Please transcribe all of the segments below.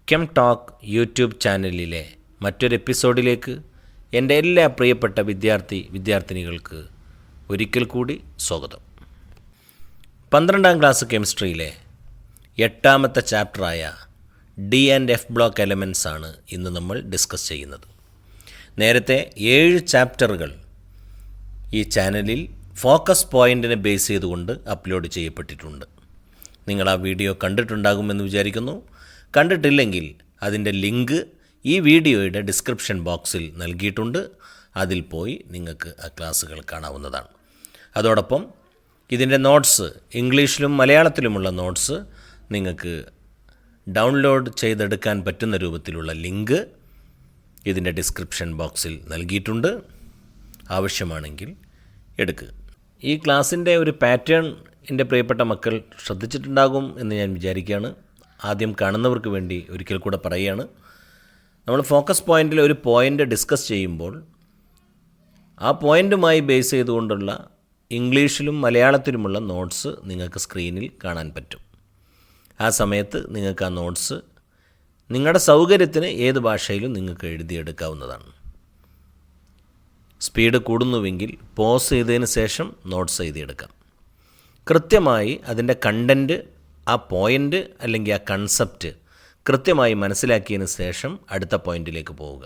Came talk YouTube ചാനലിലെ മറ്റൊരു എപ്പിസോഡിലേക്ക് എൻ്റെ എല്ലാ പ്രിയപ്പെട്ട വിദ്യാർത്ഥിനികൾക്ക് ഒരിക്കൽ കൂടി സ്വാഗതം. 12ാം ക്ലാസ് കെമിസ്ട്രിയിലെ 8ാമത്തെ ചാപ്റ്ററായ D and F block elements ആണ് ഇന്ന് നമ്മൾ ഡിസ്കസ് ചെയ്യുന്നത്. നേരത്തെ 7 ചാപ്റ്ററുകൾ ഈ ചാനലിൽ ഫോക്കസ് പോയിൻറ്റിനെ ബേസ് ചെയ്തുകൊണ്ട് അപ്ലോഡ് ചെയ്യപ്പെട്ടിട്ടുണ്ട്. നിങ്ങൾ ആ വീഡിയോ കണ്ടിട്ടുണ്ടാകുമെന്ന് വിചാരിക്കുന്നു. കണ്ടിട്ടില്ലെങ്കിൽ അതിൻ്റെ ലിങ്ക് ഈ വീഡിയോയുടെ ഡിസ്ക്രിപ്ഷൻ ബോക്സിൽ നൽകിയിട്ടുണ്ട്. അതിൽ പോയി നിങ്ങൾക്ക് ആ ക്ലാസ്സുകൾ കാണാവുന്നതാണ്. അതോടൊപ്പം ഇതിൻ്റെ നോട്ട്സ്, ഇംഗ്ലീഷിലും മലയാളത്തിലുമുള്ള നോട്ട്സ് നിങ്ങൾക്ക് ഡൗൺലോഡ് ചെയ്തെടുക്കാൻ പറ്റുന്ന രൂപത്തിലുള്ള ലിങ്ക് ഇതിൻ്റെ ഡിസ്ക്രിപ്ഷൻ ബോക്സിൽ നൽകിയിട്ടുണ്ട്. ആവശ്യമാണെങ്കിൽ എടുക്കുക. ഈ ക്ലാസ്സിൻ്റെ ഒരു പാറ്റേൺ എൻ്റെ പ്രിയപ്പെട്ട മക്കൾ ശ്രദ്ധിച്ചിട്ടുണ്ടാകും എന്ന് ഞാൻ വിചാരിക്കുകയാണ്. ആദ്യം കാണുന്നവർക്ക് വേണ്ടി ഒരിക്കൽ കൂടെ പറയുകയാണ്. നമ്മൾ ഫോക്കസ് പോയിൻറ്റിൽ ഒരു പോയിൻ്റ് ഡിസ്കസ് ചെയ്യുമ്പോൾ ആ പോയിൻ്റുമായി ബേസ് ചെയ്തുകൊണ്ടുള്ള ഇംഗ്ലീഷിലും മലയാളത്തിലുമുള്ള നോട്ട്സ് നിങ്ങൾക്ക് സ്ക്രീനിൽ കാണാൻ പറ്റും. ആ സമയത്ത് നിങ്ങൾക്ക് ആ നോട്ട്സ് നിങ്ങളുടെ സൗകര്യത്തിന് ഏത് ഭാഷയിലും നിങ്ങൾക്ക് എഴുതിയെടുക്കാവുന്നതാണ്. സ്പീഡ് കൂടുന്നുവെങ്കിൽ പോസ് ചെയ്തതിന് ശേഷം നോട്ട്സ് എഴുതിയെടുക്കാം. കൃത്യമായി അതിൻ്റെ കണ്ടൻറ്റ്, ആ പോയിൻ്റ് അല്ലെങ്കിൽ ആ കൺസെപ്റ്റ് കൃത്യമായി മനസ്സിലാക്കിയതിന് ശേഷം അടുത്ത പോയിൻറ്റിലേക്ക് പോവുക.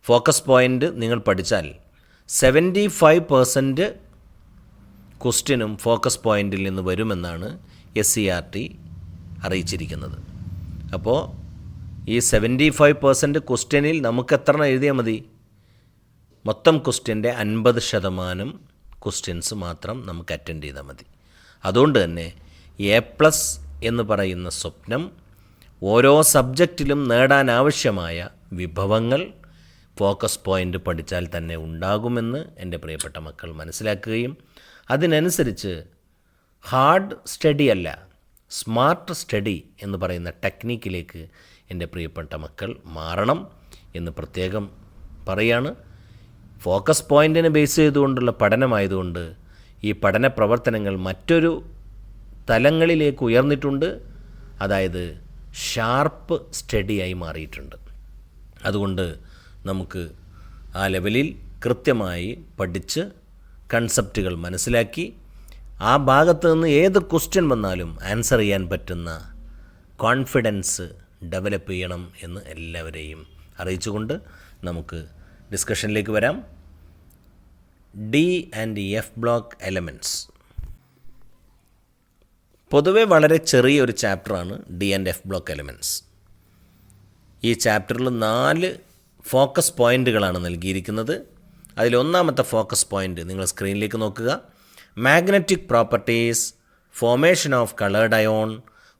ഫോക്കസ് പോയിൻ്റ് നിങ്ങൾ പഠിച്ചാൽ 75% ക്വസ്റ്റ്യനും ഫോക്കസ് പോയിൻറ്റിൽ നിന്ന് വരുമെന്നാണ് SCERT അറിയിച്ചിരിക്കുന്നത്. അപ്പോൾ ഈ 75% ക്വസ്റ്റ്യനിൽ നമുക്ക് എത്ര എഴുതിയാൽ മതി? മൊത്തം ക്വസ്റ്റ്യൻ്റെ 50% ക്വസ്റ്റ്യൻസ് മാത്രം നമുക്ക് അറ്റൻഡ് ചെയ്താൽ മതി. അതുകൊണ്ട് തന്നെ A+ എന്ന് പറയുന്ന സ്വപ്നം ഓരോ സബ്ജക്റ്റിലും നേടാനാവശ്യമായ വിഭവങ്ങൾ ഫോക്കസ് പോയിൻ്റ് പഠിച്ചാൽ തന്നെ ഉണ്ടാകുമെന്ന് എൻ്റെ പ്രിയപ്പെട്ട മക്കൾ മനസ്സിലാക്കുകയും അതിനനുസരിച്ച് ഹാർഡ് സ്റ്റഡി അല്ല, സ്മാർട്ട് സ്റ്റഡി എന്ന് പറയുന്ന ടെക്നിക്കിലേക്ക് എൻ്റെ പ്രിയപ്പെട്ട മക്കൾ മാറണം എന്ന് പ്രത്യേകം പറയാണ്. ഫോക്കസ് പോയിൻറ്റിനെ ബേസ് ചെയ്തുകൊണ്ടുള്ള പഠനമായതുകൊണ്ട് ഈ പഠന പ്രവർത്തനങ്ങൾ മറ്റൊരു തലങ്ങളിലേക്ക് ഉയർന്നിട്ടുണ്ട്. അതായത് ഷാർപ്പ് സ്റ്റഡിയായി മാറിയിട്ടുണ്ട്. അതുകൊണ്ട് നമുക്ക് ആ ലെവലിൽ കൃത്യമായി പഠിച്ച് കൺസെപ്റ്റുകൾ മനസ്സിലാക്കി ആ ഭാഗത്ത് നിന്ന് ഏത് ക്വസ്റ്റ്യൻ വന്നാലും ആൻസർ ചെയ്യാൻ പറ്റുന്ന കോൺഫിഡൻസ് ഡെവലപ്പ് ചെയ്യണം എന്ന് എല്ലാവരെയും അറിയിച്ചുകൊണ്ട് നമുക്ക് ഡിസ്കഷനിലേക്ക് വരാം. D and F block elements പൊതുവെ വളരെ ചെറിയൊരു ചാപ്റ്ററാണ് D and F block elements. ഈ ചാപ്റ്ററിൽ 4 ഫോക്കസ് പോയിൻറ്റുകളാണ് നൽകിയിരിക്കുന്നത്. അതിലൊന്നാമത്തെ ഫോക്കസ് പോയിൻ്റ് നിങ്ങൾ സ്ക്രീനിലേക്ക് നോക്കുക. Magnetic properties, formation of coloured ion,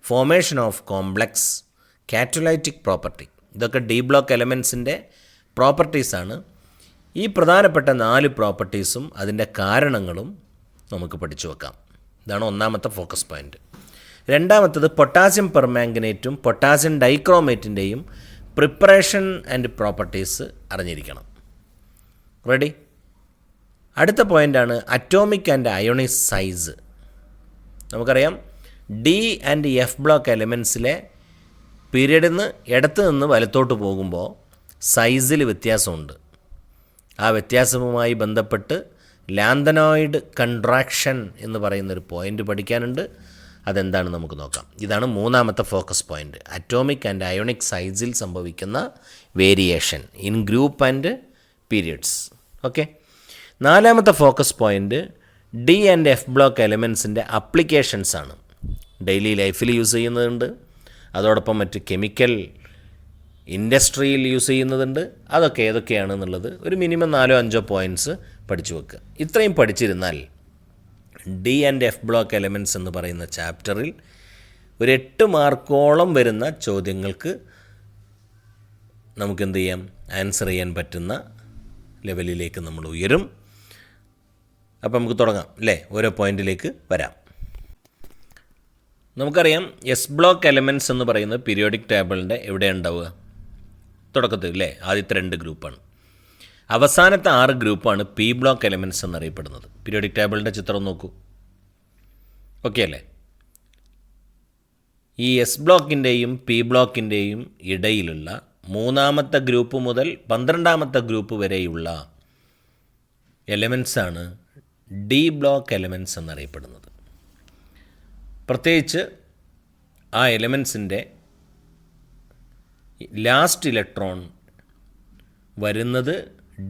formation of complex, catalytic property. ഇതൊക്കെ ഡി ബ്ലോക്ക് എലമെൻറ്റ്സിൻ്റെ പ്രോപ്പർട്ടീസാണ്. ഈ പ്രധാനപ്പെട്ട 4 പ്രോപ്പർട്ടീസും അതിൻ്റെ കാരണങ്ങളും നമുക്ക് പഠിച്ചു വെക്കാം. ഇതാണ് ഒന്നാമത്തെ ഫോക്കസ് പോയിൻ്റ്. രണ്ടാമത്തത് പൊട്ടാസ്യം പെർമാംഗനേറ്റും പൊട്ടാസ്യം ഡൈക്രോമേറ്റിൻ്റെയും പ്രിപ്പറേഷൻ ആൻഡ് പ്രോപ്പർട്ടീസ് അറിഞ്ഞിരിക്കണം. റെഡി? അടുത്ത പോയിൻ്റാണ് അറ്റോമിക് ആൻഡ് അയോണിക് സൈസ്. നമുക്കറിയാം ഡി ആൻഡ് എഫ് ബ്ലോക്ക് എലമെൻറ്റ്സിലെ പീരിയഡിൽ നിന്ന് ഇടത്ത് നിന്ന് വലത്തോട്ട് പോകുമ്പോൾ സൈസിൽ വ്യത്യാസമുണ്ട്. ആ വ്യത്യാസവുമായി ബന്ധപ്പെട്ട് ലാന്തനോയിഡ് കൺട്രാക്ഷൻ എന്ന് പറയുന്നൊരു പോയിൻ്റ് പഠിക്കാനുണ്ട്. അതെന്താണ് നമുക്ക് നോക്കാം. ഇതാണ് മൂന്നാമത്തെ focus point, atomic and ionic സൈസിൽ സംഭവിക്കുന്ന variation in group and periods. Okay. നാലാമത്തെ focus point D and F block എലമെൻറ്റ്സിൻ്റെ അപ്ലിക്കേഷൻസ് ആണ്. ഡെയിലി ലൈഫിൽ യൂസ് ചെയ്യുന്നുണ്ട്, അതോടൊപ്പം മറ്റ് കെമിക്കൽ ഇൻഡസ്ട്രിയിൽ യൂസ് ചെയ്യുന്നതുണ്ട്. അതൊക്കെ ഏതൊക്കെയാണെന്നുള്ളത് ഒരു മിനിമം 4-5 പോയിൻറ്റ്സ് പഠിച്ചു വെക്കുക. ഇത്രയും പഠിച്ചിരുന്നാൽ D and F block elements എന്ന് പറയുന്ന ചാപ്റ്ററിൽ ഒരു 8 മാർക്കോളം വരുന്ന ചോദ്യങ്ങൾക്ക് നമുക്കെന്ത് ചെയ്യാം? ആൻസർ ചെയ്യാൻ പറ്റുന്ന ലെവലിലേക്ക് നമ്മൾ ഉയരും. അപ്പം നമുക്ക് തുടങ്ങാം അല്ലേ? ഓരോ പോയിൻറ്റിലേക്ക് വരാം. നമുക്കറിയാം എസ് ബ്ലോക്ക് എലമെൻറ്റ്സ് എന്ന് പറയുന്നത് പീരിയോഡിക് ടേബിളിൻ്റെ എവിടെ ഉണ്ടാവുക? തുടക്കത്തിൽ അല്ലേ? ആദ്യത്തെ 2 ഗ്രൂപ്പാണ്. അവസാനത്തെ 6 ഗ്രൂപ്പാണ് പി ബ്ലോക്ക് എലമെൻറ്റ്സ് എന്നറിയപ്പെടുന്നത്. പീരിയോഡിക് ടേബിളിൻ്റെ ചിത്രം നോക്കൂ. ഓക്കെ അല്ലേ? ഈ എസ് ബ്ലോക്കിൻ്റെയും പി ബ്ലോക്കിൻ്റെയും ഇടയിലുള്ള മൂന്നാമത്തെ ഗ്രൂപ്പ് മുതൽ 12ാമത്തെ ഗ്രൂപ്പ് വരെയുള്ള എലമെൻസാണ് ഡി ബ്ലോക്ക് എലമെൻസ് എന്നറിയപ്പെടുന്നത്. പ്രത്യേകിച്ച് ആ എലമെൻസിൻ്റെ ലാസ്റ്റ് ഇലക്ട്രോൺ വരുന്നത്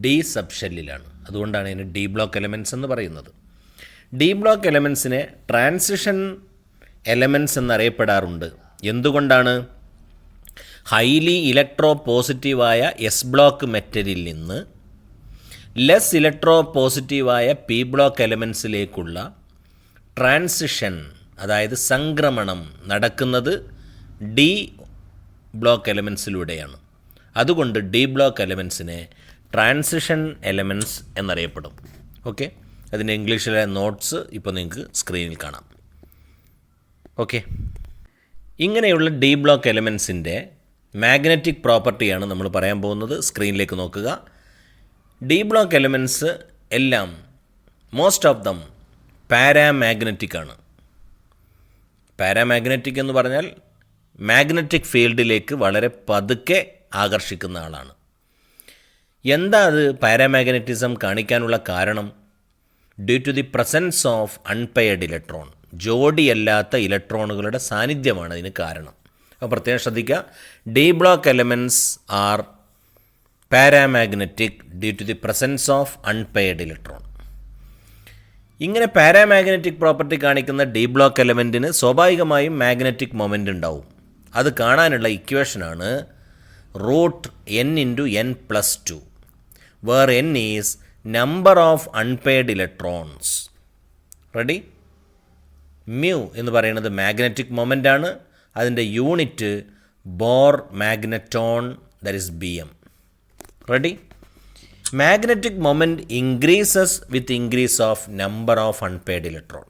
ഡി സബ്ഷെല്ലിലാണ്. അതുകൊണ്ടാണ് ഇതിന് ഡി ബ്ലോക്ക് എലമെൻസ് എന്ന് പറയുന്നത്. ഡി ബ്ലോക്ക് എലമെൻസിനെ ട്രാൻസിഷൻ എലമെൻസ് എന്നറിയപ്പെടാറുണ്ട്. എന്തുകൊണ്ടാണ്? ഹൈലി ഇലക്ട്രോ പോസിറ്റീവായ എസ് ബ്ലോക്ക് മെറ്റലിൽ നിന്ന് ലെസ് ഇലക്ട്രോ പോസിറ്റീവായ പി ബ്ലോക്ക് എലമെൻസിലേക്കുള്ള ട്രാൻസിഷൻ, അതായത് സംക്രമണം നടക്കുന്നത് ഡി ബ്ലോക്ക് എലമെൻസിലൂടെയാണ്. അതുകൊണ്ട് ഡി ബ്ലോക്ക് എലമെൻസിനെ ട്രാൻസിഷൻ എലമെൻസ് എന്നറിയപ്പെടും. ഓക്കെ, അതിൻ്റെ ഇംഗ്ലീഷിലെ നോട്ട്സ് ഇപ്പോൾ നിങ്ങൾക്ക് സ്ക്രീനിൽ കാണാം. ഓക്കെ, ഇങ്ങനെയുള്ള ഡി ബ്ലോക്ക് എലമെൻസിൻ്റെ മാഗ്നറ്റിക് പ്രോപ്പർട്ടിയാണ് നമ്മൾ പറയാൻ പോകുന്നത്. സ്ക്രീനിലേക്ക് നോക്കുക. ഡി ബ്ലോക്ക് എലമെൻസ് എല്ലാം മോസ്റ്റ് ഓഫ് ദം പാരാമാഗ്നറ്റിക് ആണ്. പാരാമാഗ്നറ്റിക് എന്ന് പറഞ്ഞാൽ മാഗ്നറ്റിക് ഫീൽഡിലേക്ക് വളരെ പതുക്കെ ആകർഷിക്കുന്ന ആളാണ്. എന്താ അത് പാരാമാഗ്നറ്റിസം കാണിക്കാനുള്ള കാരണം? Due to the presence of unpaired electron, ജോഡിയല്ലാത്ത ഇലക്ട്രോണുകളുടെ സാന്നിധ്യമാണ് അതിന് കാരണം. അപ്പോൾ പ്രത്യേകം ശ്രദ്ധിക്കുക, D block elements are paramagnetic due to the presence of unpaired electron. ഇങ്ങനെ പാരാമാഗ്നറ്റിക് പ്രോപ്പർട്ടി കാണിക്കുന്ന ഡി ബ്ലോക്ക് എലമെൻറ്റിന് സ്വാഭാവികമായും മാഗ്നറ്റിക് മൊമെൻ്റ് ഉണ്ടാവും. അത് കാണാനുള്ള ഇക്വേഷനാണ് √n×n+2, where n is number of unpaired electrons. Ready? Mu എന്ന് പറയുന്നത് മാഗ്നറ്റിക് മൊമെൻ്റ് ആണ്. അതിൻ്റെ unit Bohr magneton, that is BM. Ready? Magnetic moment increases with increase of number of unpaired electron.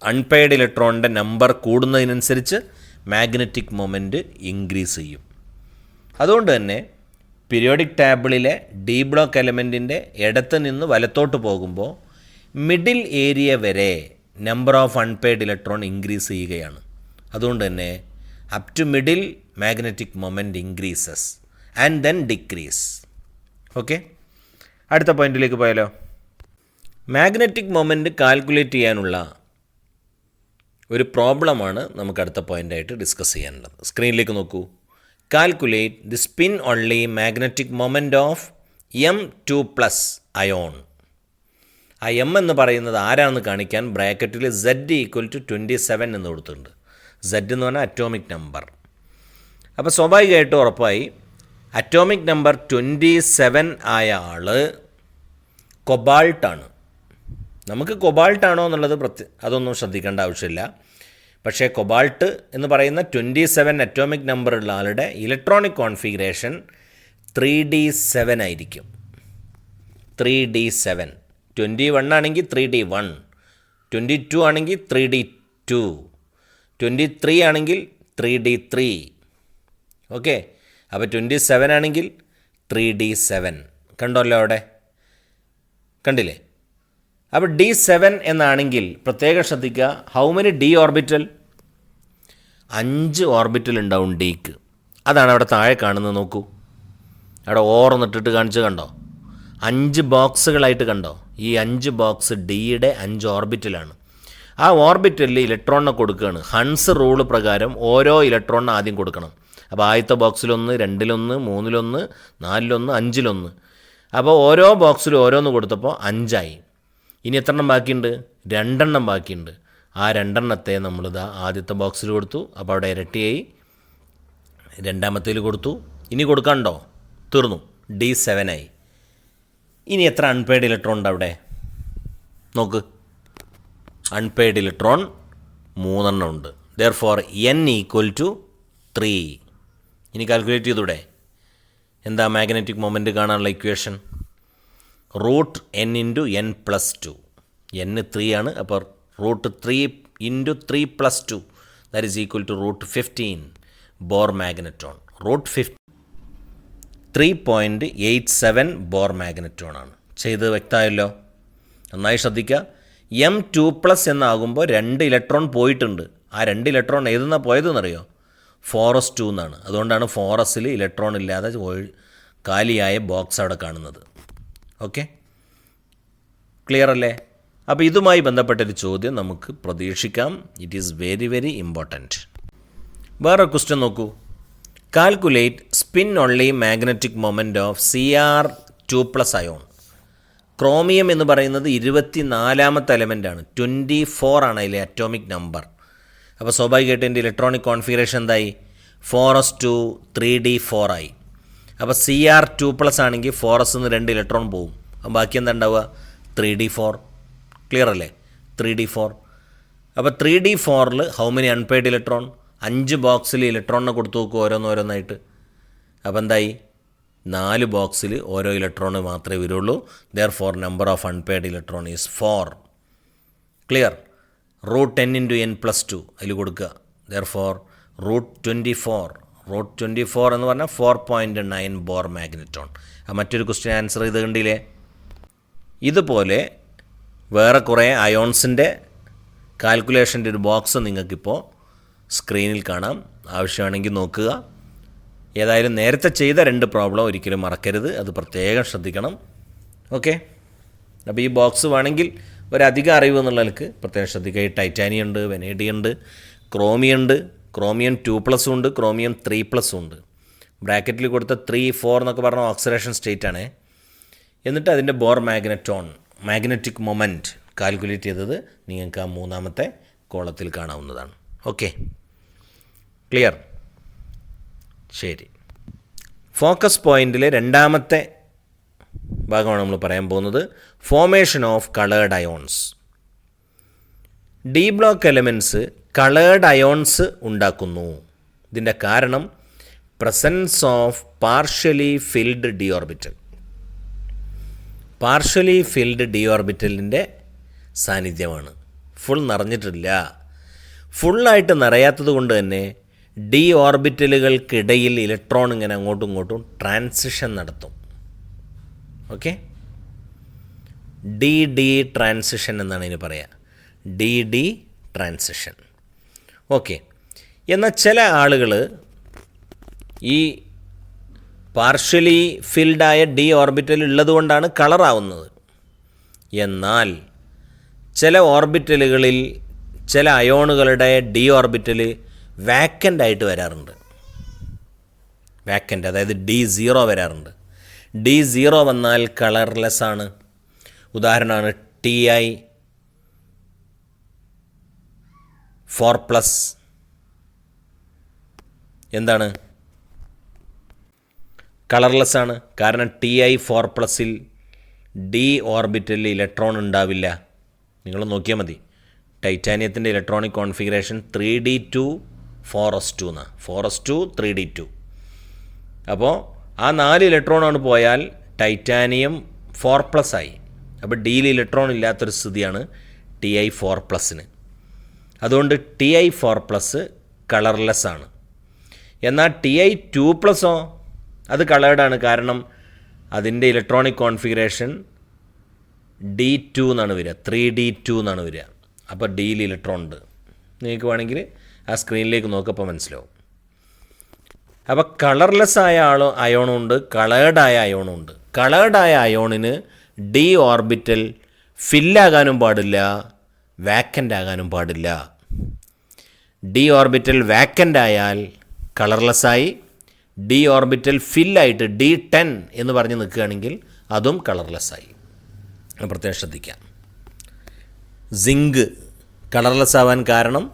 Unpaired ഇലക്ട്രോണിൻ്റെ number കൂടുന്നതിനനുസരിച്ച് magnetic moment increase ചെയ്യും. അതുകൊണ്ട് തന്നെ periodic ടേബിളിലെ ഡി ബ്ലോക്ക് എലമെൻറ്റിൻ്റെ ഇടത്ത് നിന്ന് വലത്തോട്ട് പോകുമ്പോൾ മിഡിൽ ഏരിയ വരെ number of unpaired electron increase ചെയ്യുകയാണ്. അതുകൊണ്ട് തന്നെ up to middle magnetic moment increases and then decrease. Okay, അടുത്ത പോയിന്റിലേക്ക് പോയാലോ. മാഗ്നറ്റിക് മൊമെൻ്റ് കാൽക്കുലേറ്റ് ചെയ്യാനുള്ള ഒരു പ്രോബ്ലമാണ് നമുക്ക് അടുത്ത പോയിൻ്റായിട്ട് ഡിസ്കസ് ചെയ്യാനുള്ളത്. സ്ക്രീനിലേക്ക് നോക്കൂ. Calculate the spin only magnetic moment of M2+ ion. ആ എം എന്ന് പറയുന്നത് ആരാണെന്ന് കാണിക്കാൻ ബ്രാക്കറ്റിൽ Z = 27 എന്ന് കൊടുത്തിട്ടുണ്ട്. Z എന്ന് പറഞ്ഞാൽ അറ്റോമിക് നമ്പർ. അപ്പോൾ സ്വാഭാവികമായിട്ടും ഉറപ്പായി അറ്റോമിക് നമ്പർ 27 ആയ ആൾ കൊബാൾട്ടാണ്. നമുക്ക് കൊബാൾട്ടാണോ എന്നുള്ളത് അതൊന്നും ശ്രദ്ധിക്കേണ്ട ആവശ്യമില്ല. പക്ഷേ കൊബാൾട്ട് എന്ന് പറയുന്ന 27 അറ്റോമിക് നമ്പറുള്ള ആളുടെ ഇലക്ട്രോണിക് കോൺഫിഗറേഷൻ 3d7 ആയിരിക്കും. 3d7. 21 ആണെങ്കിൽ 3d1, 22 ആണെങ്കിൽ 3d2, 23 ആണെങ്കിൽ 3d3. ഓക്കെ, അപ്പോൾ 27 ആണെങ്കിൽ 3d7. കണ്ടല്ലോ അവിടെ, കണ്ടില്ലേ? അപ്പോൾ D7 എന്നാണെങ്കിൽ പ്രത്യേകം ശ്രദ്ധിക്കുക, how many D orbital? 5 orbital ഉണ്ടാവും ഡിക്ക്. അതാണ് അവിടെ താഴെ കാണുന്നത്. നോക്കൂ, അവിടെ ഓർന്നിട്ടിട്ട് കാണിച്ച് കണ്ടോ? 5 ബോക്സുകളായിട്ട് കണ്ടോ? ഈ 5 ബോക്സ് ഡിയുടെ 5 ഓർബിറ്റലാണ്. ആ ഓർബിറ്റലിൽ ഇലക്ട്രോണിനെ കൊടുക്കുകയാണ്. ഹൺസ് റൂൾ പ്രകാരം ഓരോ ഇലക്ട്രോണിന് ആദ്യം കൊടുക്കണം. അപ്പോൾ ആദ്യത്തെ ബോക്സിലൊന്ന്, 2-1, 3-1, 4-1, 5-1. അപ്പോൾ ഓരോ ബോക്സിലും ഓരോന്ന് കൊടുത്തപ്പോൾ 5 ഇനി എത്ര എണ്ണം ബാക്കിയുണ്ട്? 2 ബാക്കിയുണ്ട്. ആ 2 നമ്മളിതാ ആദ്യത്തെ ബോക്സിൽ കൊടുത്തു. അപ്പോൾ അവിടെ ഇരട്ടിയായി. രണ്ടാമത്തേൽ കൊടുത്തു. ഇനി കൊടുക്കാനുണ്ടോ? തീർന്നു. D7 ആയി. ഇനി എത്ര അൺപെയ്ഡ് ഇലക്ട്രോൺ ഉണ്ട് അവിടെ? നോക്ക്, അൺപെയ്ഡ് ഇലക്ട്രോൺ 3 ഉണ്ട്. Therefore n = 3. ഇനി കാൽക്കുലേറ്റ് ചെയ്തൂടെ? എന്താ മാഗ്നറ്റിക് മൊമെൻ്റ് കാണാനുള്ള ഇക്വേഷൻ? √n×n+2. n 3 ആണ്. അപ്പോൾ √3 × 3+2 that is equal to √15 Bohr magneton. √3.87 Bohr magneton ആണ്. ചെയ്ത് വ്യക്തമായല്ലോ? നന്നായി ശ്രദ്ധിക്കുക. M2+ എന്നാകുമ്പോൾ 2 ഇലക്ട്രോൺ പോയിട്ടുണ്ട്. ആ 2 ഇലക്ട്രോൺ ഏതെന്നാണ് പോയതെന്നറിയോ? 4s2 എന്നാണ്. അതുകൊണ്ടാണ് 4sൽ ഇലക്ട്രോൺ ഇല്ലാതെ കാലിയായ ബോക്സ് അവിടെ കാണുന്നത്. ഓക്കെ, ക്ലിയർ അല്ലേ? അപ്പോൾ ഇതുമായി ബന്ധപ്പെട്ടൊരു ചോദ്യം നമുക്ക് പ്രതീക്ഷിക്കാം. It is very very important. വേറെ ക്വസ്റ്റ്യൻ നോക്കൂ. Calculate spin only magnetic moment of Cr2+ ion. Chromium എന്ന് പറയുന്നത് 24ാമത്തെ എലമെൻ്റാണ്. 24 ആണ് അതിലെ അറ്റോമിക് നമ്പർ. അപ്പോൾ സ്വാഭാവികമായിട്ട് എൻ്റെ ഇലക്ട്രോണിക് കോൺഫിഗറേഷൻ എന്തായി? 4s2 3d4 ആയി. അപ്പോൾ Cr2+ ആണെങ്കിൽ 4s നിന്ന് 2 ഇലക്ട്രോൺ പോവും. അപ്പോൾ ബാക്കി എന്താ ഉണ്ടാവുക? 3d4. ക്ലിയർ അല്ലേ? 3d4. അപ്പോൾ 3d4ൽ ഹൗ മെനി അൺപെയ്ഡ് ഇലക്ട്രോൺ? 5 ബോക്സിൽ ഇലക്ട്രോണിനെ കൊടുത്തു നോക്കുക ഓരോന്നോരോന്നായിട്ട്. അപ്പോൾ എന്തായി? 4 ബോക്സിൽ ഓരോ ഇലക്ട്രോണ് മാത്രമേ വരുള്ളൂ. Therefore number of unpaired electron is 4. Clear? √10 × n+2 അതിൽ കൊടുക്കുക. ദെയർഫോർ √24. √24 എന്ന് പറഞ്ഞാൽ 4.9 ബോർ മാഗ്നറ്റോൺ. മറ്റൊരു ക്വസ്റ്റ്യൻ ആൻസർ ചെയ്ത് കണ്ടില്ലേ? ഇതുപോലെ വേറെ കുറേ അയോൺസിൻ്റെ കാൽക്കുലേഷൻ്റെ ഒരു ബോക്സ് നിങ്ങൾക്കിപ്പോൾ സ്ക്രീനിൽ കാണാം. ആവശ്യമാണെങ്കിൽ നോക്കുക. ഏതായാലും നേരത്തെ ചെയ്ത 2 പ്രോബ്ലം ഒരിക്കലും മറക്കരുത്. അത് പ്രത്യേകം ശ്രദ്ധിക്കണം. ഓക്കെ, അപ്പോൾ ഈ ബോക്സ് വേണമെങ്കിൽ ഒരധികം അറിവ് എന്നുള്ളവർക്ക് പ്രത്യേകം ശ്രദ്ധിക്കുക. ഈ ടൈറ്റാനിയം ഉണ്ട്, വെനേഡിയം ഉണ്ട്, ക്രോമിയം ഉണ്ട്, ക്രോമിയം 2+ ഉണ്ട്, ക്രോമിയം 3+ ഉണ്ട്. ബ്രാക്കറ്റിൽ കൊടുത്ത 3, 4 എന്നൊക്കെ പറഞ്ഞ ഓക്സിഡേഷൻ സ്റ്റേറ്റ് ആണ്. എന്നിട്ട് അതിൻ്റെ ബോർ മാഗ്നറ്റിക് മൊമെൻറ്റ് കാൽക്കുലേറ്റ് ചെയ്തത് നിങ്ങൾക്ക് ആ 3ാമത്തെ കോളത്തിൽ കാണാവുന്നതാണ്. Okay, clear? ശരി, ഫോക്കസ് പോയിൻറ്റിലെ 2ാമത്തെ ഭാഗമാണ് നമ്മൾ പറയാൻ പോകുന്നത്. Formation of coloured ions. D block elements coloured ions ഉണ്ടാക്കുന്നു. ഇതിൻ്റെ കാരണം presence of partially filled D orbital. Partially filled D ഓർബിറ്റലിൻ്റെ സാന്നിധ്യമാണ്. ഫുൾ നിറഞ്ഞിട്ടില്ല. ഫുള്ളായിട്ട് നിറയാത്തത് കൊണ്ട് തന്നെ ഡി ഓർബിറ്റലുകൾക്കിടയിൽ ഇലക്ട്രോൺ ഇങ്ങനെ അങ്ങോട്ടും ഇങ്ങോട്ടും ട്രാൻസിഷൻ നടത്തും. ഓക്കെ, ഡി ട്രാൻസിഷൻ എന്നാണ് ഇതിന് പറയുക. D transition. ഓക്കെ, എന്നാൽ ചില ആളുകൾ ഈ പാർഷ്യലി ഫിൽഡായ ഡി ഓർബിറ്റൽ ഉള്ളതുകൊണ്ടാണ് കളറാവുന്നത്. എന്നാൽ ചില ഓർബിറ്റലുകളിൽ ചില അയോണുകളുടെ ഡി ഓർബിറ്റൽ വാക്കൻ്റ് ആയിട്ട് വരാറുണ്ട്. വാക്കൻ്റ്, അതായത് D0 വരാറുണ്ട്. D0 വന്നാൽ കളർലെസ് ആണ്. ഉദാഹരണമാണ് Ti4+. എന്താണ്? കളർലെസ് ആണ്. കാരണം Ti4+ൽ ഡി ഓർബിറ്റലിൽ ഇലക്ട്രോൺ ഉണ്ടാവില്ല. നിങ്ങൾ നോക്കിയാൽ മതി. ടൈറ്റാനിയത്തിൻ്റെ ഇലക്ട്രോണിക് കോൺഫിഗറേഷൻ 3d2 4s2 എന്നാണ്. 4s2 3d2. അപ്പോൾ ആ 4 ഇലക്ട്രോണാണ് പോയാൽ ടൈറ്റാനിയം 4+ ആയി. അപ്പോൾ ഡിയിൽ ഇലക്ട്രോൺ ഇല്ലാത്തൊരു സ്ഥിതിയാണ് Ti4+ന്. അതുകൊണ്ട് Ti4+ കളർലെസ് ആണ്. എന്നാൽ Ti2+ഓ അത് കളേർഡാണ്. കാരണം അതിൻ്റെ ഇലക്ട്രോണിക് കോൺഫിഗറേഷൻ D2 എന്നാണ് വരിക, 3d2 എന്നാണ് വരിക. അപ്പോൾ ഡിയിൽ ഇലക്ട്രോൺ ഉണ്ട്. നിങ്ങൾക്ക് വേണമെങ്കിൽ ആ സ്ക്രീനിലേക്ക് നോക്കപ്പോൾ മനസ്സിലാവും. അപ്പോൾ കളർലെസ് ആയ അയോണും ഉണ്ട്, കളേർഡായ അയോണും ഉണ്ട്. കളേർഡായ അയോണിന് ഡി ഓർബിറ്റൽ ഫില്ലാകാനും പാടില്ല, വാക്കൻ്റ് ആകാനും പാടില്ല. ഡി ഓർബിറ്റൽ വാക്കൻ്റ് ആയാൽ കളർലെസ്സായി, ഡി ഓർബിറ്റൽ ഫില്ലായിട്ട് D10 എന്ന് പറഞ്ഞ് നിൽക്കുകയാണെങ്കിൽ അതും കളർലെസ്സായി. പ്രത്യേകം ശ്രദ്ധിക്കാം. സിങ്ക് കളർലെസ് ആവാൻ കാരണം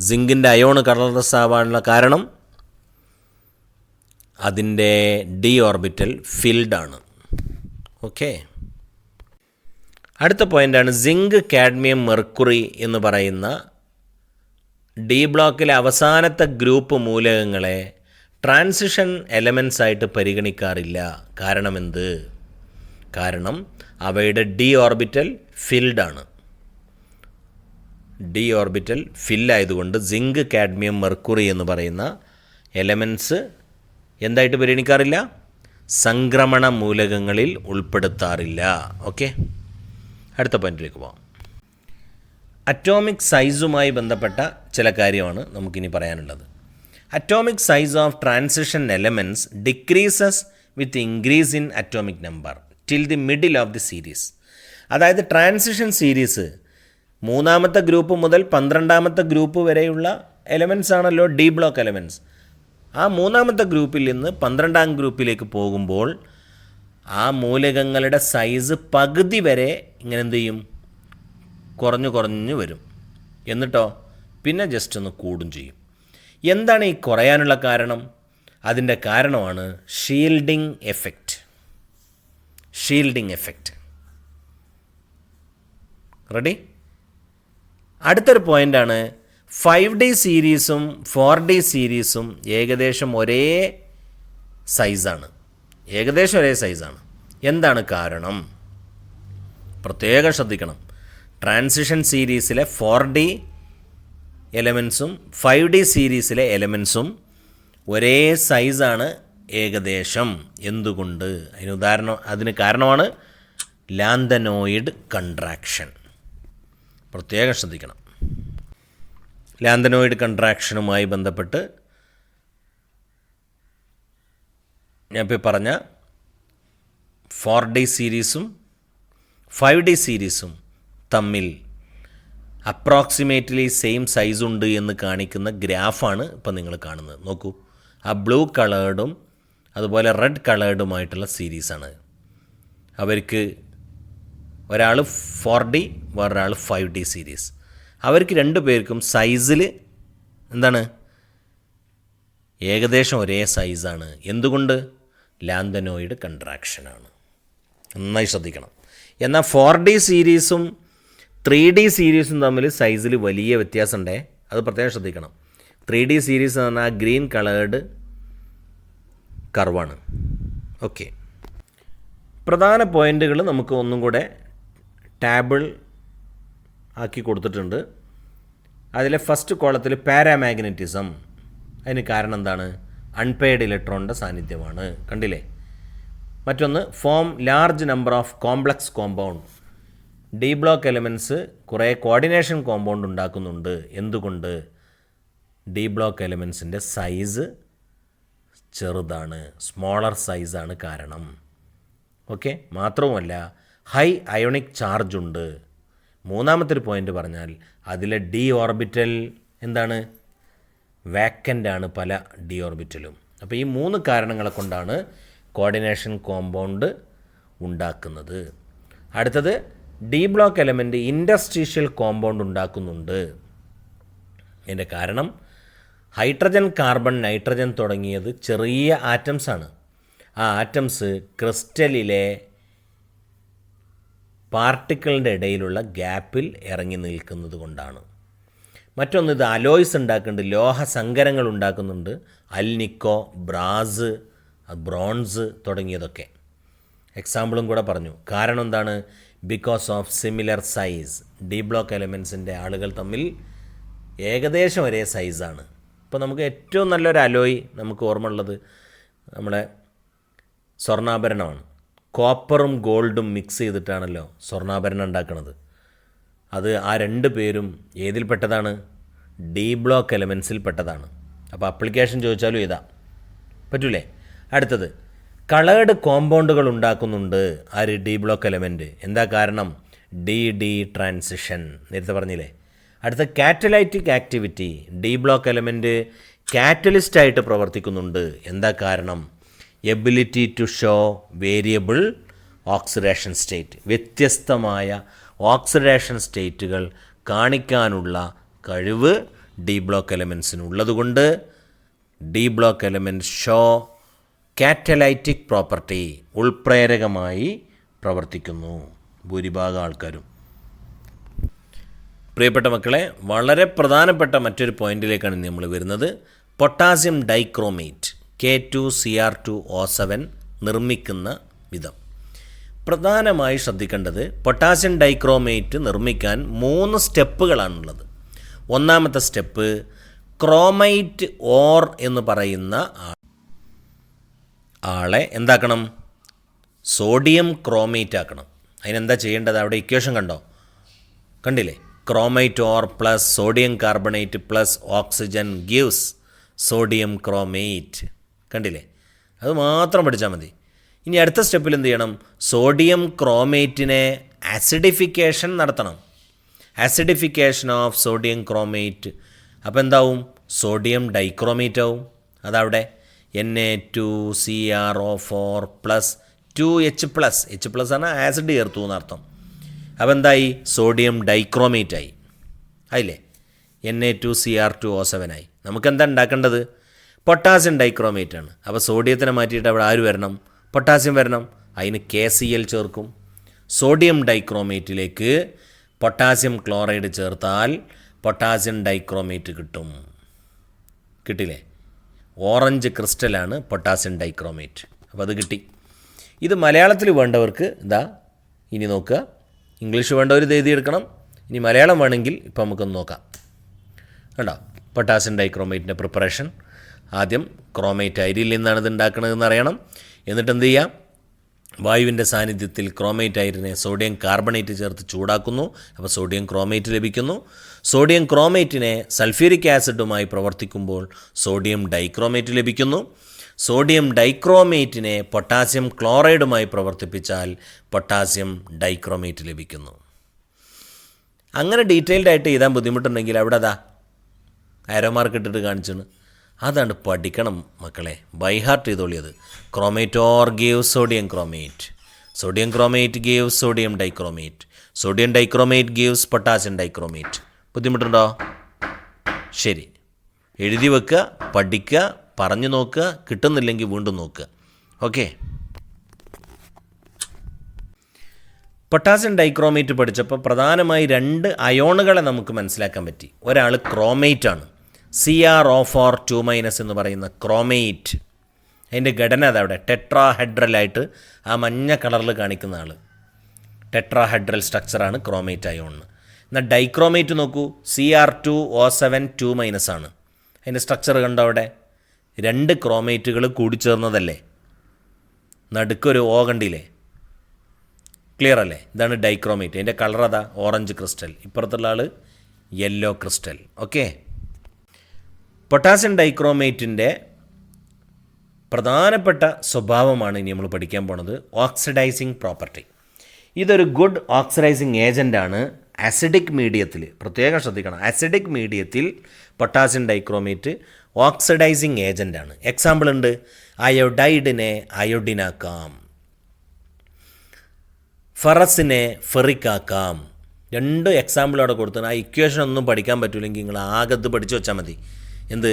സിങ്കിൻ്റെ അയോണ് കളർലെസ് ആവാനുള്ള കാരണം അതിൻ്റെ ഡി ഓർബിറ്റൽ ഫിൽഡാണ്. ഓക്കെ, അടുത്ത പോയിൻ്റാണ് സിങ്ക്, കാഡ്മിയം, മെർക്കുറി എന്ന് പറയുന്ന ഡി ബ്ലോക്കിലെ അവസാനത്തെ ഗ്രൂപ്പ് മൂലകങ്ങളെ ട്രാൻസിഷൻ എലമെൻറ്റ്സ് ആയിട്ട് പരിഗണിക്കാറില്ല. കാരണം എന്ത്? കാരണം അവയുടെ ഡി ഓർബിറ്റൽ ഫിൽഡാണ്. ഡി ഓർബിറ്റൽ ഫില്ലായതുകൊണ്ട് സിങ്ക്, കാഡ്മിയം, മെർക്കുറി എന്ന് പറയുന്ന എലമെൻറ്റ്സ് എന്തായിട്ട് പരിഗണിക്കാറില്ല? സംക്രമണ മൂലകങ്ങളിൽ ഉൾപ്പെടുത്താറില്ല. ഓക്കെ, അടുത്ത പോയിന്റിലേക്ക് പോകാം. അറ്റോമിക് സൈസുമായി ബന്ധപ്പെട്ട ചില കാര്യമാണ് നമുക്കിനി പറയാനുള്ളത്. Atomic size of transition elements decreases with increase in atomic number till the middle of the series. അതായത് ട്രാൻസിഷൻ സീരീസ് മൂന്നാമത്തെ ഗ്രൂപ്പ് മുതൽ 12ാമത്തെ ഗ്രൂപ്പ് വരെയുള്ള എലമെൻറ്റ്സ് ആണല്ലോ ഡി ബ്ലോക്ക് എലമെൻറ്റ്സ്. ആ മൂന്നാമത്തെ ഗ്രൂപ്പിൽ നിന്ന് 12ാം ഗ്രൂപ്പിലേക്ക് പോകുമ്പോൾ ആ മൂലകങ്ങളുടെ സൈസ് പകുതി വരെ ഇങ്ങനെ എന്ത് ചെയ്യും, കുറഞ്ഞു വരും. എന്നിട്ടോ പിന്നെ ജസ്റ്റ് ഒന്ന് കൂടും ചെയ്യും. എന്താണ് ഈ കുറയാനുള്ള കാരണം? അതിൻ്റെ കാരണമാണ് ഷീൽഡിംഗ് എഫക്റ്റ്. റെഡി? അടുത്തൊരു പോയിൻ്റാണ് 5D സീരീസും 4D സീരീസും ഏകദേശം ഒരേ സൈസാണ്. എന്താണ് കാരണം? പ്രത്യേകം ശ്രദ്ധിക്കണം. ട്രാൻസിഷൻ സീരീസിലെ 4D എലമെൻസും 5D സീരീസിലെ എലമെൻസും ഒരേ സൈസാണ് ഏകദേശം. എന്തുകൊണ്ട്? അതിന് കാരണമാണ് ലാന്തനോയിഡ് കൺട്രാക്ഷൻ. പ്രത്യേകം ശ്രദ്ധിക്കണം. ലാന്തനോയിഡ് കൺട്രാക്ഷനുമായി ബന്ധപ്പെട്ട് ഞാൻ ഇപ്പോൾ പറഞ്ഞ 4D സീരീസും 5D സീരീസും തമ്മിൽ അപ്രോക്സിമേറ്റ്ലി സെയിം സൈസ് ഉണ്ട് എന്ന് കാണിക്കുന്ന ഗ്രാഫാണ് ഇപ്പം നിങ്ങൾ കാണുന്നത്. നോക്കൂ, ആ ബ്ലൂ കളേർഡും അതുപോലെ റെഡ് കളേർഡുമായിട്ടുള്ള സീരീസാണ്. അവർക്ക് ഒരാൾ 4D വേറൊരാൾ 5D സീരീസ്. അവർക്ക് രണ്ടു പേർക്കും സൈസിൽ എന്താണ്, ഏകദേശം ഒരേ സൈസാണ്. എന്തുകൊണ്ട്? ലാന്തനോയിഡ് കൺട്രാക്ഷനാണ്. നന്നായി ശ്രദ്ധിക്കണം. എന്നാൽ 4D സീരീസും 3D സീരീസും തമ്മിൽ സൈസിൽ വലിയ വ്യത്യാസമുണ്ടേ. അത് പ്രത്യേകം ശ്രദ്ധിക്കണം. 3D സീരീസ് എന്ന് പറഞ്ഞാൽ ഗ്രീൻ കളേർഡ് കർവാണ്. ഓക്കെ, പ്രധാന പോയിൻ്റുകൾ നമുക്ക് ഒന്നും കൂടെ ടാബിൾ ആക്കി കൊടുത്തിട്ടുണ്ട്. അതിലെ ഫസ്റ്റ് കോളത്തിൽ പാരാമാഗ്നറ്റിസം. അതിന് കാരണം എന്താണ്? അൺപെയ്ഡ് ഇലക്ട്രോണിൻ്റെ സാന്നിധ്യമാണ്. കണ്ടില്ലേ? മറ്റൊന്ന് form large number of complex compound. D block elements കുറേ കോർഡിനേഷൻ കോമ്പൗണ്ട് ഉണ്ടാക്കുന്നുണ്ട്. എന്തുകൊണ്ട്? ഡി ബ്ലോക്ക് എലമെൻറ്റ്സിൻ്റെ സൈസ് ചെറുതാണ്, സ്മോളർ സൈസാണ് കാരണം. ഓക്കെ, മാത്രവുമല്ല ഹൈ അയോണിക് ചാർജ് ഉണ്ട്. മൂന്നാമത്തെ ഒരു പോയിൻ്റ് പറഞ്ഞാൽ അതിലെ ഡി ഓർബിറ്റൽ എന്താണ്? വാക്കൻ്റാണ് പല ഡി ഓർബിറ്റലും. അപ്പോൾ ഈ 3 കാരണങ്ങളെ കൊണ്ടാണ് കോർഡിനേഷൻ കോമ്പൗണ്ട് ഉണ്ടാക്കുന്നത്. അടുത്തത് ഡി ബ്ലോക്ക് എലമെൻറ്റ് ഇൻഡസ്ട്രീഷ്യൽ കോമ്പൗണ്ട് ഉണ്ടാക്കുന്നുണ്ട്. ഇതിൻ്റെ കാരണം ഹൈഡ്രജൻ, കാർബൺ, നൈട്രജൻ തുടങ്ങിയത് ചെറിയ ആറ്റംസാണ്. ആ ആറ്റംസ് ക്രിസ്റ്റലിലെ പാർട്ടിക്കിളിൻ്റെ ഇടയിലുള്ള ഗ്യാപ്പിൽ ഇറങ്ങി നിൽക്കുന്നത് കൊണ്ടാണ്. മറ്റൊന്ന്, ഇത് അലോയ്സ് ഉണ്ടാക്കുന്നുണ്ട്, ലോഹസങ്കരങ്ങൾ ഉണ്ടാക്കുന്നുണ്ട്. അൽനിക്കോ, ബ്രാസ്, ബ്രോൺസ് തുടങ്ങിയതൊക്കെ. എക്സാമ്പിളും കൂടെ പറഞ്ഞു. കാരണം എന്താണ്? Because of similar size. D block എലമെൻസിൻ്റെ ആളുകൾ തമ്മിൽ ഏകദേശം ഒരേ സൈസാണ്. ഇപ്പോൾ നമുക്ക് ഏറ്റവും നല്ലൊരു അലോയ് നമുക്ക് ഓർമ്മ ഉള്ളത് നമ്മുടെ സ്വർണ്ണാഭരണമാണ്. കോപ്പറും ഗോൾഡും മിക്സ് ചെയ്തിട്ടാണല്ലോ സ്വർണ്ണാഭരണം ഉണ്ടാക്കുന്നത്. അത് ആ 2 പേരും ഏതിൽപ്പെട്ടതാണ്? ഡി ബ്ലോക്ക് എലമെൻസിൽ പെട്ടതാണ്. അപ്പോൾ അപ്ലിക്കേഷൻ ചോദിച്ചാലും ഇതാ പറ്റൂലേ? അടുത്തത് കളേർഡ് കോമ്പൗണ്ടുകൾ ഉണ്ടാക്കുന്നുണ്ട് ആര്? D block element. എന്താ കാരണം? D transition. നേരത്തെ പറഞ്ഞില്ലേ. അടുത്ത catalytic activity. D block element കാറ്റലിസ്റ്റായിട്ട് പ്രവർത്തിക്കുന്നുണ്ട്. എന്താ കാരണം? Ability to show variable oxidation state. വ്യത്യസ്തമായ ഓക്സിഡേഷൻ സ്റ്റേറ്റുകൾ കാണിക്കാനുള്ള കഴിവ് ഡി ബ്ലോക്ക് എലമെൻസിനുള്ളതുകൊണ്ട് D block element show catalytic property, ഉൾപ്രേരകമായി പ്രവർത്തിക്കുന്നു ഭൂരിഭാഗം ആൾക്കാരും. പ്രിയപ്പെട്ട മക്കളെ, വളരെ പ്രധാനപ്പെട്ട മറ്റൊരു പോയിന്റിലേക്കാണ് നമ്മൾ വരുന്നത്. പൊട്ടാസ്യം ഡൈക്രോമേറ്റ് K2Cr2O7 നിർമ്മിക്കുന്ന വിധം. പ്രധാനമായി ശ്രദ്ധിക്കേണ്ടത് പൊട്ടാസ്യം ഡൈക്രോമേറ്റ് നിർമ്മിക്കാൻ 3 സ്റ്റെപ്പുകളാണുള്ളത്. ഒന്നാമത്തെ സ്റ്റെപ്പ് ക്രോമൈറ്റ് ഓർ എന്ന് പറയുന്ന ആളെ എന്താക്കണം? സോഡിയം ക്രോമേറ്റ് ആക്കണം. അതിനെന്താ ചെയ്യേണ്ടത്? അവിടെ ഇക്വേഷൻ കണ്ടോ? കണ്ടില്ലേ? Chromite or plus sodium carbonate plus oxygen gives sodium chromate. കണ്ടില്ലേ? അത് മാത്രം പഠിച്ചാൽ മതി. ഇനി അടുത്ത സ്റ്റെപ്പിൽ എന്ത് ചെയ്യണം? സോഡിയം ക്രോമേറ്റിനെ ആസിഡിഫിക്കേഷൻ നടത്തണം. Acidification of sodium chromate. അപ്പോൾ എന്താവും? സോഡിയം ഡൈക്രോമേറ്റ് ആവും. അതവിടെ Na2CrO4 പ്ലസ് 2H+. H+ ആണ് ആസിഡ് ചേർത്തു എന്നർത്ഥം. അപ്പോൾ എന്തായി? സോഡിയം ഡൈക്രോമേറ്റ് ആയി. ആയില്ലേ? Na2Cr2O7 ആയി. നമുക്കെന്താ ഉണ്ടാക്കേണ്ടത്? പൊട്ടാസ്യം ഡൈക്രോമേറ്റ് ആണ്. അപ്പോൾ സോഡിയത്തിനെ മാറ്റിയിട്ട് അവിടെ ആര് വരണം? പൊട്ടാസ്യം വരണം. അതിന് KCl ചേർക്കും. സോഡിയം ഡൈക്രോമേറ്റിലേക്ക് പൊട്ടാസ്യം ക്ലോറൈഡ് ചേർത്താൽ പൊട്ടാസ്യം ഡൈക്രോമേറ്റ് കിട്ടും. കിട്ടില്ലേ? ഓറഞ്ച് ക്രിസ്റ്റലാണ് പൊട്ടാസ്യം ഡൈക്രോമേറ്റ്. അപ്പോൾ അത് കിട്ടി. ഇത് മലയാളത്തിൽ വേണ്ടവർക്ക് ഇതാ ഇനി നോക്കുക. ഇംഗ്ലീഷ് വേണ്ടവർ ഇത് എഴുതിയെടുക്കണം. ഇനി മലയാളം വേണമെങ്കിൽ ഇപ്പോൾ നമുക്കൊന്ന് നോക്കാം. കണ്ടോ? പൊട്ടാസ്യം ഡൈക്രോമേറ്റിൻ്റെ പ്രിപ്പറേഷൻ. ആദ്യം ക്രോമേറ്റ് അരിയിൽ നിന്നാണ് ഇത് ഉണ്ടാക്കുന്നതെന്ന് അറിയണം. എന്നിട്ട് എന്ത് ചെയ്യാം? വായുവിൻ്റെ സാന്നിധ്യത്തിൽ ക്രോമേറ്റ് അയിരിനെ സോഡിയം കാർബണേറ്റ് ചേർത്ത് ചൂടാക്കുന്നു. അപ്പോൾ സോഡിയം ക്രോമേറ്റ് ലഭിക്കുന്നു. സോഡിയം ക്രോമേറ്റിനെ സൾഫ്യൂരിക് ആസിഡുമായി പ്രവർത്തിക്കുമ്പോൾ സോഡിയം ഡൈക്രോമേറ്റ് ലഭിക്കുന്നു. സോഡിയം ഡൈക്രോമേറ്റിനെ പൊട്ടാസ്യം ക്ലോറൈഡുമായി പ്രവർത്തിപ്പിച്ചാൽ പൊട്ടാസ്യം ഡൈക്രോമേറ്റ് ലഭിക്കുന്നു. അങ്ങനെ ഡീറ്റെയിൽഡ് ആയിട്ട് എഴുതാൻ ബുദ്ധിമുട്ടുണ്ടെങ്കിൽ അവിടെ അതാ ആരോ മാർക്ക് ഇട്ടിട്ട് കാണിച്ചാണ്. അതാണ് പഠിക്കണം മക്കളെ. ബൈ ഹാർട്ട് ചെയ്തോളിയത്. Chromate ore give sodium chromate. Sodium chromate give sodium dichromate. Sodium dichromate gives potassium dichromate. ബുദ്ധിമുട്ടുണ്ടോ? ശരി, എഴുതി വെക്കുക, പഠിക്കുക, പറഞ്ഞു നോക്കുക. കിട്ടുന്നില്ലെങ്കിൽ വീണ്ടും നോക്കുക. ഓക്കെ. പൊട്ടാസ്യം ഡൈക്രോമേറ്റ് പഠിച്ചപ്പോൾ പ്രധാനമായി 2 അയോണുകളെ നമുക്ക് മനസ്സിലാക്കാൻ പറ്റി. ഒരാൾ ക്രോമേറ്റ് ആണ്. CrO4 എന്ന് പറയുന്ന ക്രോമേറ്റ്. അതിൻ്റെ ഘടന അതവിടെ ടെട്രാഹെഡ്രലായിട്ട് ആ മഞ്ഞ കളറിൽ കാണിക്കുന്ന ആൾ ടെട്രാഹെഡ്രൽ സ്ട്രക്ചറാണ് ക്രോമേറ്റ് അയോണിന്. എന്നാൽ ഡൈക്രോമേറ്റ് നോക്കൂ. Cr2O7 2- ആണ്. അതിൻ്റെ സ്ട്രക്ചർ കണ്ടോ? അവിടെ 2 ക്രോമേറ്റുകൾ കൂടിച്ചേർന്നതല്ലേ? നടുക്കൊരു O കണ്ടില്ലേ? ക്ലിയർ അല്ലേ? ഇതാണ് ഡൈക്രോമേറ്റ്. അതിൻ്റെ കളർ അതാ ഓറഞ്ച് ക്രിസ്റ്റൽ. ഇപ്പുറത്തുള്ള ആൾ യെല്ലോ ക്രിസ്റ്റൽ. ഓക്കെ. പൊട്ടാസ്യം ഡൈക്രോമേറ്റിൻ്റെ പ്രധാനപ്പെട്ട സ്വഭാവമാണ് ഇനി നമ്മൾ പഠിക്കാൻ പോണത്. Oxidising property. ഇതൊരു ഗുഡ് ഓക്സിഡൈസിങ് ഏജൻ്റാണ്. ആസിഡിക് മീഡിയത്തിൽ പ്രത്യേകം ശ്രദ്ധിക്കണം. ആസിഡിക് മീഡിയത്തിൽ പൊട്ടാസ്യം ഡൈക്രോമേറ്റ് ഓക്സിഡൈസിങ് ഏജൻ്റാണ്. എക്സാമ്പിൾ ഉണ്ട്. അയോഡൈഡിനെ അയോഡിനാക്കാം, ഫെറസിനെ ഫെറിക്കാക്കാം. 2 എക്സാമ്പിൾ അവിടെ കൊടുത്തു. ആ ഇക്വേഷൻ ഒന്നും പഠിക്കാൻ പറ്റില്ലെങ്കിൽ നിങ്ങൾ ആകെ പഠിച്ചു വെച്ചാൽ മതി. എന്ത്?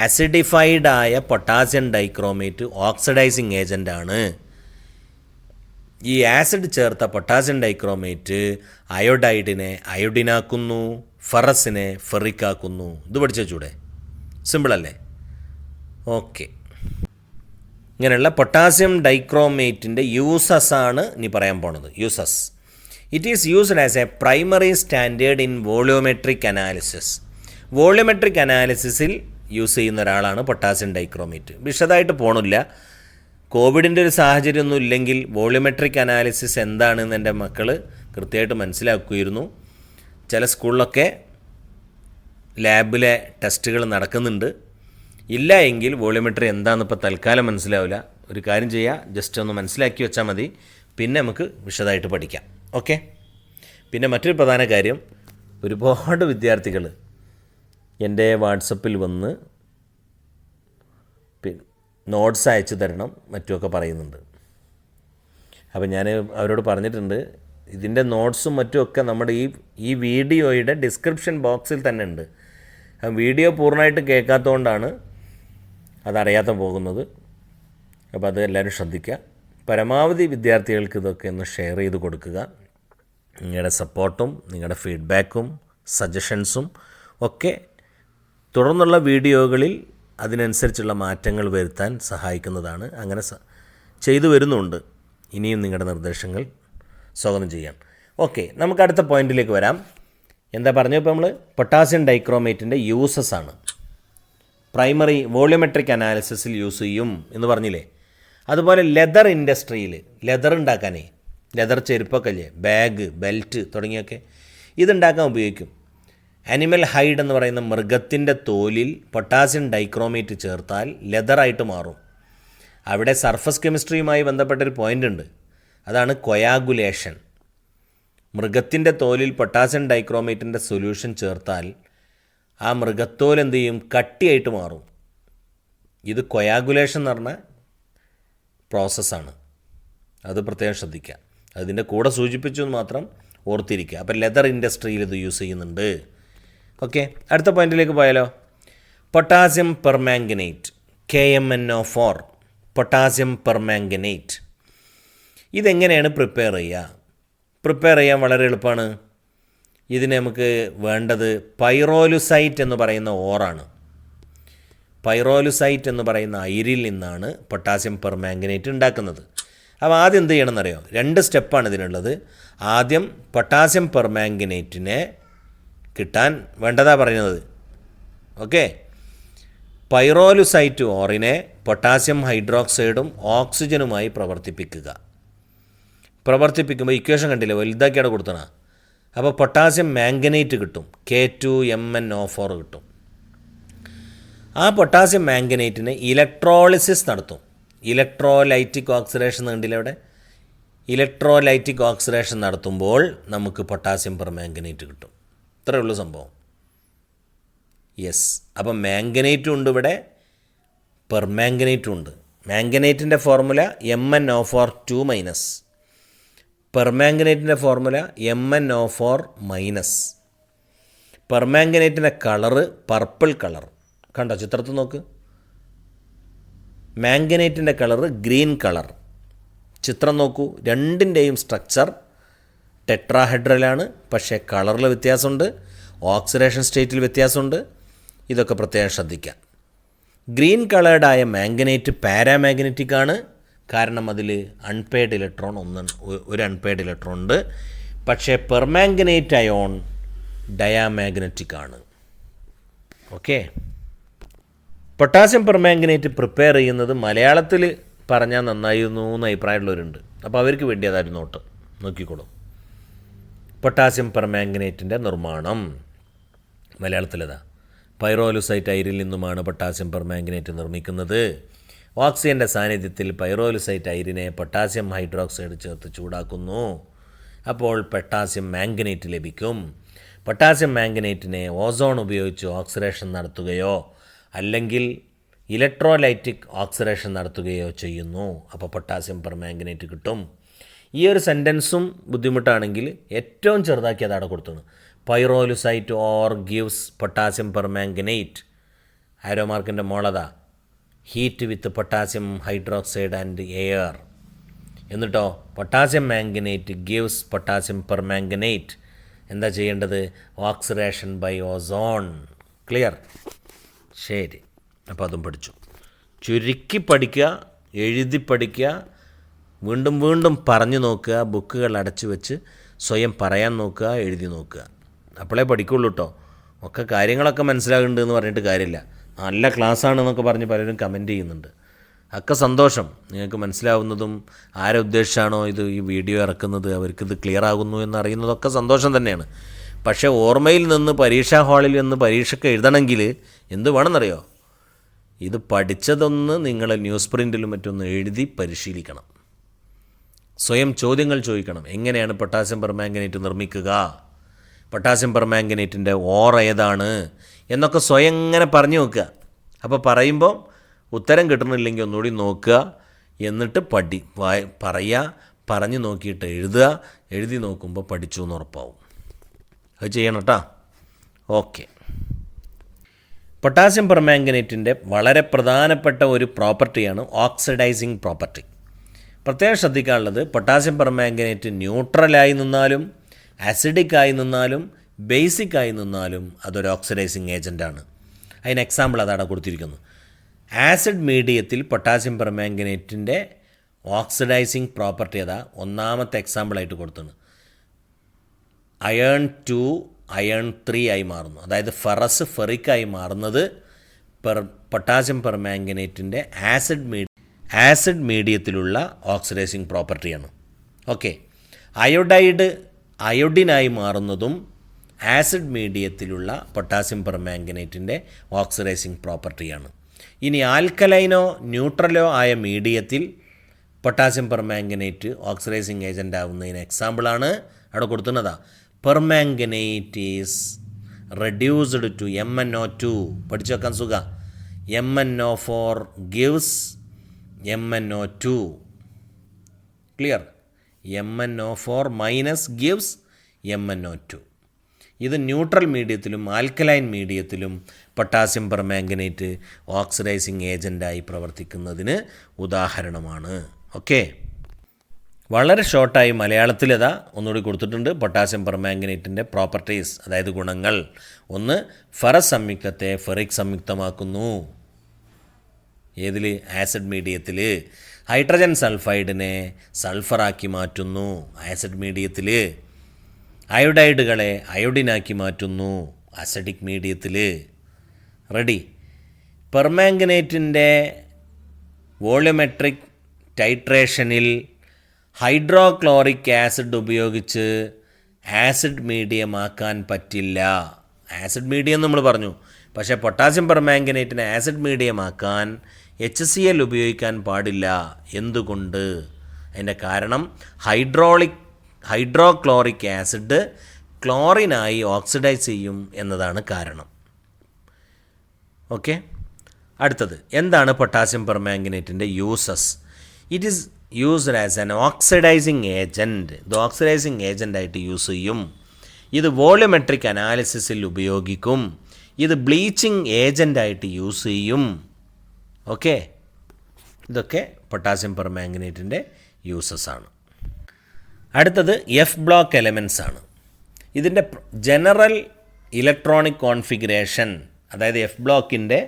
ആസിഡിഫൈഡായ പൊട്ടാസ്യം ഡൈക്രോമേറ്റ് ഓക്സിഡൈസിങ് ഏജൻ്റാണ്. ഈ ആസിഡ് ചേർത്ത പൊട്ടാസ്യം ഡൈക്രോമേറ്റ് അയോഡൈഡിനെ അയോഡിനാക്കുന്നു, ഫെറസിനെ ഫെറിക്കാക്കുന്നു. ഇത് പഠിച്ചു വെച്ചൂടെ? സിമ്പിളല്ലേ? ഓക്കെ. ഇങ്ങനെയുള്ള പൊട്ടാസ്യം ഡൈക്രോമേറ്റിൻ്റെ യൂസസ് ആണ് ഇനി പറയാൻ പോണത്. Uses. It is used as a primary standard in volumetric analysis. Volumetric അനാലിസിസിൽ യൂസ് ചെയ്യുന്ന ഒരാളാണ് പൊട്ടാസ്യം ഡൈക്രോമേറ്റ്. വിശദമായിട്ട് പോകണില്ല. കോവിഡിൻ്റെ ഒരു സാഹചര്യമൊന്നും ഇല്ലെങ്കിൽ വോളിയോമെട്രിക് അനാലിസിസ് എന്താണെന്ന് എൻ്റെ മക്കൾ കൃത്യമായിട്ട് മനസ്സിലാക്കുമായിരുന്നു. ചില സ്കൂളിലൊക്കെ ലാബിലെ ടെസ്റ്റുകൾ നടക്കുന്നുണ്ട്. ഇല്ല എങ്കിൽ വോളിയോമെട്രി എന്താണെന്ന് ഇപ്പോൾ തൽക്കാലം മനസ്സിലാവില്ല. ഒരു കാര്യം ചെയ്യുക, ജസ്റ്റ് ഒന്ന് മനസ്സിലാക്കി വെച്ചാൽ മതി. പിന്നെ നമുക്ക് വിശദമായിട്ട് പഠിക്കാം. ഓക്കെ. പിന്നെ മറ്റൊരു പ്രധാന കാര്യം, ഒരുപാട് വിദ്യാർത്ഥികൾ എൻ്റെ വാട്സപ്പിൽ വന്ന് നോട്ട്സ് അയച്ചു തരണം മറ്റുമൊക്കെ പറയുന്നുണ്ട്. അപ്പോൾ ഞാൻ അവരോട് പറഞ്ഞിട്ടുണ്ട്, ഇതിൻ്റെ നോട്ട്സും മറ്റുമൊക്കെ നമ്മുടെ ഈ വീഡിയോയുടെ ഡിസ്ക്രിപ്ഷൻ ബോക്സിൽ തന്നെ ഉണ്ട്. ആ വീഡിയോ പൂർണ്ണമായിട്ട് കേൾക്കാത്തതുകൊണ്ടാണ് അതറിയാതെ പോകുന്നത്. അപ്പോൾ അത് എല്ലാവരും ശ്രദ്ധിക്കുക. പരമാവധി വിദ്യാർത്ഥികൾക്ക് ഇതൊക്കെ ഒന്ന് ഷെയർ ചെയ്ത് കൊടുക്കുക. നിങ്ങളുടെ സപ്പോർട്ടും നിങ്ങളുടെ ഫീഡ്ബാക്കും സജഷൻസും ഒക്കെ തുടർന്നുള്ള വീഡിയോകളിൽ അതിനനുസരിച്ചുള്ള മാറ്റങ്ങൾ വരുത്താൻ സഹായിക്കുന്നതാണ്. അങ്ങനെ ചെയ്തു വരുന്നുണ്ട്. ഇനിയും നിങ്ങളുടെ നിർദ്ദേശങ്ങൾ സ്വാഗതം ചെയ്യാം. ഓക്കെ, നമുക്ക് അടുത്ത പോയിന്റിലേക്ക് വരാം. എന്താ പറഞ്ഞു? ഇപ്പോൾ നമ്മൾ പൊട്ടാസ്യം ഡൈക്രോമേറ്റിൻ്റെ യൂസസ് ആണ്. പ്രൈമറി വോളിയോമെട്രിക് അനാലിസിസിൽ യൂസ് ചെയ്യും എന്ന് പറഞ്ഞില്ലേ. അതുപോലെ ലെതർ ഇൻഡസ്ട്രിയിൽ ലെതർ ഉണ്ടാക്കാനേ, ലെതർ ചെരുപ്പൊക്കെ ഇല്ലേ, ബാഗ്, ബെൽറ്റ് തുടങ്ങിയൊക്കെ ഇതുണ്ടാക്കാൻ ഉപയോഗിക്കും. ആനിമൽ ഹൈഡ് എന്ന് പറയുന്ന മൃഗത്തിൻ്റെ തോലിൽ പൊട്ടാസ്യം ഡൈക്രോമേറ്റ് ചേർത്താൽ ലെതറായിട്ട് മാറും. അവിടെ സർഫസ് കെമിസ്ട്രിയുമായി ബന്ധപ്പെട്ടൊരു പോയിൻ്റ് ഉണ്ട്. അതാണ് കൊയാഗുലേഷൻ. മൃഗത്തിൻ്റെ തോലിൽ പൊട്ടാസ്യം ഡൈക്രോമേറ്റിൻ്റെ സൊല്യൂഷൻ ചേർത്താൽ ആ മൃഗത്തോൽ എന്ത് ചെയ്യും? കട്ടിയായിട്ട് മാറും. ഇത് കൊയാഗുലേഷൻ എന്ന് പറഞ്ഞ പ്രോസസ്സാണ്. അത് പ്രത്യേകം ശ്രദ്ധിക്കുക. അതിൻ്റെ കൂടെ സൂചിപ്പിച്ചു എന്ന് മാത്രം ഓർത്തിരിക്കുക. അപ്പോൾ ലെതർ ഇൻഡസ്ട്രിയിൽ ഇത് യൂസ് ചെയ്യുന്നുണ്ട്. ഓക്കെ, അടുത്ത പോയിന്റിലേക്ക് പോയാലോ. Potassium permanganate, KMnO4, potassium permanganate. ഇതെങ്ങനെയാണ് പ്രിപ്പയർ ചെയ്യുക? പ്രിപ്പയർ ചെയ്യാൻ വളരെ എളുപ്പമാണ്. ഇതിന് നമുക്ക് വേണ്ടത് പൈറോലുസൈറ്റ് എന്ന് പറയുന്ന ഓറാണ്. പൈറോലുസൈറ്റ് എന്ന് പറയുന്ന അയിരിൽ നിന്നാണ് പൊട്ടാസ്യം പെർമാംഗനേറ്റ് ഉണ്ടാക്കുന്നത്. അപ്പോൾ ആദ്യം എന്ത് ചെയ്യണമെന്നറിയോ? 2 സ്റ്റെപ്പാണ് ഇതിനുള്ളത്. ആദ്യം പൊട്ടാസ്യം പെർമാംഗനേറ്റിനെ കിട്ടാൻ വേണ്ടതാ പറയുന്നത്. ഓക്കെ, പൈറോലുസൈറ്റ് ഓറിനെ പൊട്ടാസ്യം ഹൈഡ്രോക്സൈഡും ഓക്സിജനുമായി പ്രവർത്തിപ്പിക്കുമ്പോൾ ഇക്വേഷൻ കണ്ടില്ലേ, വലുതാക്കിയാണ് കൊടുത്തണ. അപ്പോൾ പൊട്ടാസ്യം മാംഗനേറ്റ് കിട്ടും, K2MnO4 കിട്ടും. ആ പൊട്ടാസ്യം മാംഗനേറ്റിനെ ഇലക്ട്രോളിസിസ് നടത്തും. ഇലക്ട്രോലൈറ്റിക് ഓക്സിഡേഷൻ കണ്ടില്ലേ അവിടെ. ഇലക്ട്രോലൈറ്റിക് ഓക്സിഡേഷൻ നടത്തുമ്പോൾ നമുക്ക് പൊട്ടാസ്യം പെർമാംഗനേറ്റ് കിട്ടും. ഇത്രയേ ഉള്ളൂ സംഭവം. യെസ്, അപ്പം മാംഗനേറ്റും ഉണ്ട് ഇവിടെ, പെർമാംഗനേറ്റും ഉണ്ട്. മാംഗനേറ്റിൻ്റെ ഫോർമുല MnO4 -, പെർമാംഗനേറ്റിൻ്റെ ഫോർമുല MnO4-. പെർമാംഗനേറ്റിൻ്റെ കളറ് പർപ്പിൾ കളർ കണ്ടോ, ചിത്രത്തിൽ നോക്ക്. മാംഗനേറ്റിൻ്റെ കളറ് ഗ്രീൻ കളർ. ചിത്രം നോക്കൂ. രണ്ടിൻ്റെയും സ്ട്രക്ചർ ടെട്രാഹെഡ്രലാണ്, പക്ഷേ കളറിൽ വ്യത്യാസമുണ്ട്, ഓക്സിഡേഷൻ സ്റ്റേറ്റിൽ വ്യത്യാസമുണ്ട്. ഇതൊക്കെ പ്രത്യേകം ശ്രദ്ധിക്കാം. ഗ്രീൻ കളേർഡായ മാംഗനേറ്റ് പാരാമാഗ്നറ്റിക് ആണ്. കാരണം അതിൽ അൺപെയ്ഡ് ഇലക്ട്രോൺ ഒരു അൺപെയ്ഡ് ഇലക്ട്രോൺ ഉണ്ട്. പക്ഷേ പെർമാംഗനേറ്റ് അയോൺ ഡയാമാഗ്നറ്റിക് ആണ്. ഓക്കെ, പൊട്ടാസ്യം പെർമാംഗനേറ്റ് പ്രിപ്പയർ ചെയ്യുന്നത് മലയാളത്തിൽ പറഞ്ഞാൽ നന്നായിരുന്നു എന്ന് അഭിപ്രായമുള്ളവരുണ്ട്. അപ്പോൾ അവർക്ക് വേണ്ടി അതായിരുന്നു നോട്ട്. നോക്കിക്കോളൂ. പൊട്ടാസ്യം പെർമാംഗനേറ്റിൻ്റെ നിർമ്മാണം മലയാളത്തിലതാ. പൈറോലുസൈറ്റ് അയിരിൽ നിന്നുമാണ് പൊട്ടാസ്യം പെർമാംഗനേറ്റ് നിർമ്മിക്കുന്നത്. ഓക്സിജൻ്റെ സാന്നിധ്യത്തിൽ പൈറോലുസൈറ്റ് അയിരിനെ പൊട്ടാസ്യം ഹൈഡ്രോക്സൈഡ് ചേർത്ത് ചൂടാക്കുന്നു. അപ്പോൾ പൊട്ടാസ്യം മാംഗനേറ്റ് ലഭിക്കും. പൊട്ടാസ്യം മാംഗനേറ്റിനെ ഓസോൺ ഉപയോഗിച്ച് ഓക്സിഡേഷൻ നടത്തുകയോ അല്ലെങ്കിൽ ഇലക്ട്രോലൈറ്റിക് ഓക്സിഡേഷൻ നടത്തുകയോ ചെയ്യുന്നു. അപ്പോൾ പൊട്ടാസ്യം പെർമാംഗനേറ്റ് കിട്ടും. ഈ ഒരു സെൻറ്റൻസും ബുദ്ധിമുട്ടാണെങ്കിൽ ഏറ്റവും ചെറുതാക്കി അതവിടെ കൊടുത്തു. Pyrolusite ore gives potassium permanganate, arrow മാർക്കിൻ്റെ മോളതാ, heat with potassium hydroxide and air. എന്നിട്ടോ potassium manganate gives potassium permanganate. എന്താ ചെയ്യേണ്ടത്? Oxidation by ozone. ക്ലിയർ? ശരി, അപ്പോൾ അതും പഠിച്ചു. ചുരുക്കി പഠിക്കുക, എഴുതി പഠിക്കുക, വീണ്ടും വീണ്ടും പറഞ്ഞു നോക്കുക, ബുക്കുകൾ അടച്ചു വെച്ച് സ്വയം പറയാൻ നോക്കുക, എഴുതി നോക്കുക. അപ്പോഴേ പഠിക്കുള്ളൂ കേട്ടോ. ഒക്കെ കാര്യങ്ങളൊക്കെ മനസ്സിലാകുന്നുണ്ട് എന്ന് പറഞ്ഞിട്ട് കാര്യമില്ല. നല്ല ക്ലാസ്സാണെന്നൊക്കെ പറഞ്ഞ് പലരും കമൻറ്റ് ചെയ്യുന്നുണ്ട്. ഒക്കെ സന്തോഷം. നിങ്ങൾക്ക് മനസ്സിലാവുന്നതും ആരെ ഉദ്ദേശിച്ചാണോ ഈ വീഡിയോ ഇറക്കുന്നത് അവർക്കിത് ക്ലിയർ ആകുന്നു എന്നറിയുന്നതൊക്കെ സന്തോഷം തന്നെയാണ്. പക്ഷേ ഓർമ്മയിൽ നിന്ന് പരീക്ഷാ ഹാളിൽ നിന്ന് പരീക്ഷയ്ക്ക് എഴുതണമെങ്കിൽ എന്ത് വേണമെന്നറിയോ? ഇത് പഠിച്ചതൊന്ന് നിങ്ങൾ ന്യൂസ് പ്രിൻറ്റിലും മറ്റൊന്ന് എഴുതി പരിശീലിക്കണം. സ്വയം ചോദ്യങ്ങൾ ചോദിക്കണം. എങ്ങനെയാണ് പൊട്ടാസ്യം പെർമാംഗനേറ്റ് നിർമ്മിക്കുക? പൊട്ടാസ്യം പെർമാംഗനേറ്റിൻ്റെ ഓർ ഏതാണ് എന്നൊക്കെ സ്വയം ഇങ്ങനെ പറഞ്ഞു നോക്കുക. അപ്പോൾ പറയുമ്പോൾ ഉത്തരം കിട്ടണില്ലെങ്കിൽ ഒന്നുകൂടി നോക്കുക, എന്നിട്ട് പറയുക, പറഞ്ഞു നോക്കിയിട്ട് എഴുതുക. എഴുതി നോക്കുമ്പോൾ പഠിച്ചു എന്ന് ഉറപ്പാവും. അത് ചെയ്യണം കേട്ടോ. ഓക്കെ, പൊട്ടാസ്യം പെർമാംഗനേറ്റിൻ്റെ വളരെ പ്രധാനപ്പെട്ട ഒരു പ്രോപ്പർട്ടിയാണ് ഓക്സിഡൈസിങ് പ്രോപ്പർട്ടി. പ്രത്യേകം ശ്രദ്ധിക്കാനുള്ളത്, പൊട്ടാസ്യം പെർമാംഗനേറ്റ് ന്യൂട്രലായി നിന്നാലും ആസിഡിക്കായി നിന്നാലും ബേസിക്കായി നിന്നാലും അതൊരു ഓക്സിഡൈസിങ് ഏജൻറ്റാണ്. അതിന് എക്സാമ്പിൾ അതാണ് കൊടുത്തിരിക്കുന്നത്. ആസിഡ് മീഡിയത്തിൽ പൊട്ടാസ്യം പെർമാംഗനേറ്റിൻ്റെ ഓക്സിഡൈസിങ് പ്രോപ്പർട്ടി അതാ ഒന്നാമത്തെ എക്സാമ്പിളായിട്ട് കൊടുത്തത്. അയൺ 2 അയൺ 3 ആയി മാറുന്നു. അതായത് ഫെറസ് ഫെറിക്കായി മാറുന്നത് പൊട്ടാസ്യം പെർമാംഗനേറ്റിൻ്റെ ആസിഡ് മീഡിയത്തിലുള്ള ഓക്സിഡൈസിങ് പ്രോപ്പർട്ടിയാണ്. ഓക്കെ, അയോഡൈഡ് അയോഡിനായി മാറുന്നതും ആസിഡ് മീഡിയത്തിലുള്ള പൊട്ടാസ്യം പെർമാംഗനേറ്റിൻ്റെ ഓക്സിഡൈസിങ് പ്രോപ്പർട്ടിയാണ്. ഇനി ആൽക്കലൈനോ ന്യൂട്രലോ ആയ മീഡിയത്തിൽ പൊട്ടാസ്യം പെർമാംഗനേറ്റ് ഓക്സിഡൈസിങ് ഏജൻ്റ് ആവുന്നതിന് എക്സാമ്പിളാണ് അവിടെ കൊടുത്തുന്നതാ. Permanganate is reduced to MnO2. പഠിച്ചു വെക്കാൻ സുഖ. MnO4 gives MnO2. Clear? MnO4 minus gives MnO2. ഇത് ന്യൂട്രൽ മീഡിയത്തിലും ആൽക്കലൈൻ മീഡിയത്തിലും പൊട്ടാസ്യം പെർമാംഗനേറ്റ് ഓക്സിഡൈസിങ് ഏജൻ്റായി പ്രവർത്തിക്കുന്നതിന് ഉദാഹരണമാണ്. ഓക്കെ, വളരെ ഷോർട്ടായി മലയാളത്തിലതാ ഒന്നുകൂടി കൊടുത്തിട്ടുണ്ട്. പൊട്ടാസ്യം പെർമാംഗനേറ്റിൻ്റെ പ്രോപ്പർട്ടീസ്, അതായത് ഗുണങ്ങൾ. ഒന്ന്, ഫെറസ് സംയുക്തത്തെ ഫെറിക് സംയുക്തമാക്കുന്നു. ഏതിൽ? ആസിഡ് മീഡിയത്തിൽ. ഹൈഡ്രജൻ സൾഫൈഡിനെ സൾഫറാക്കി മാറ്റുന്നു ആസിഡ് മീഡിയത്തിൽ. അയോഡൈഡുകളെ അയോഡിനാക്കി മാറ്റുന്നു അസിഡിക് മീഡിയത്തിൽ. റെഡി? പെർമാംഗനേറ്റിൻ്റെ വോളിയോമെട്രിക് ടൈട്രേഷനിൽ ഹൈഡ്രോക്ലോറിക് ആസിഡ് ഉപയോഗിച്ച് ആസിഡ് മീഡിയമാക്കാൻ പറ്റില്ല. ആസിഡ് മീഡിയം നമ്മൾ പറഞ്ഞു. പക്ഷേ പൊട്ടാസ്യം പെർമാംഗനേറ്റിനെ ആസിഡ് മീഡിയമാക്കാൻ HCl ഉപയോഗിക്കാൻ പാടില്ല. എന്തുകൊണ്ട്? അതിൻ്റെ കാരണം ഹൈഡ്രോക്ലോറിക് ആസിഡ് ക്ലോറിനായി ഓക്സിഡൈസ് ചെയ്യും എന്നതാണ് കാരണം. ഓക്കെ, അടുത്തത് എന്താണ് പൊട്ടാസ്യം പെർമാംഗനേറ്റിൻ്റെ uses? It is used as an oxidising agent. ഇത് ഓക്സിഡൈസിങ് ഏജൻ്റായിട്ട് യൂസ് ചെയ്യും. ഇത് വോളിയോമെട്രിക് അനാലിസിസിൽ ഉപയോഗിക്കും. ഇത് ബ്ലീച്ചിങ് ഏജൻ്റായിട്ട് യൂസ് ചെയ്യും. ഓക്കെ, ഇതൊക്കെ പൊട്ടാസ്യം പെർമാംഗനേറ്റിൻ്റെ യൂസസ് ആണ്. അടുത്തത് F ബ്ലോക്ക് എലമെൻറ്റ്സ് ആണ്. ഇതിൻ്റെ ജനറൽ ഇലക്ട്രോണിക് കോൺഫിഗറേഷൻ, അതായത് F ബ്ലോക്കിൻ്റെ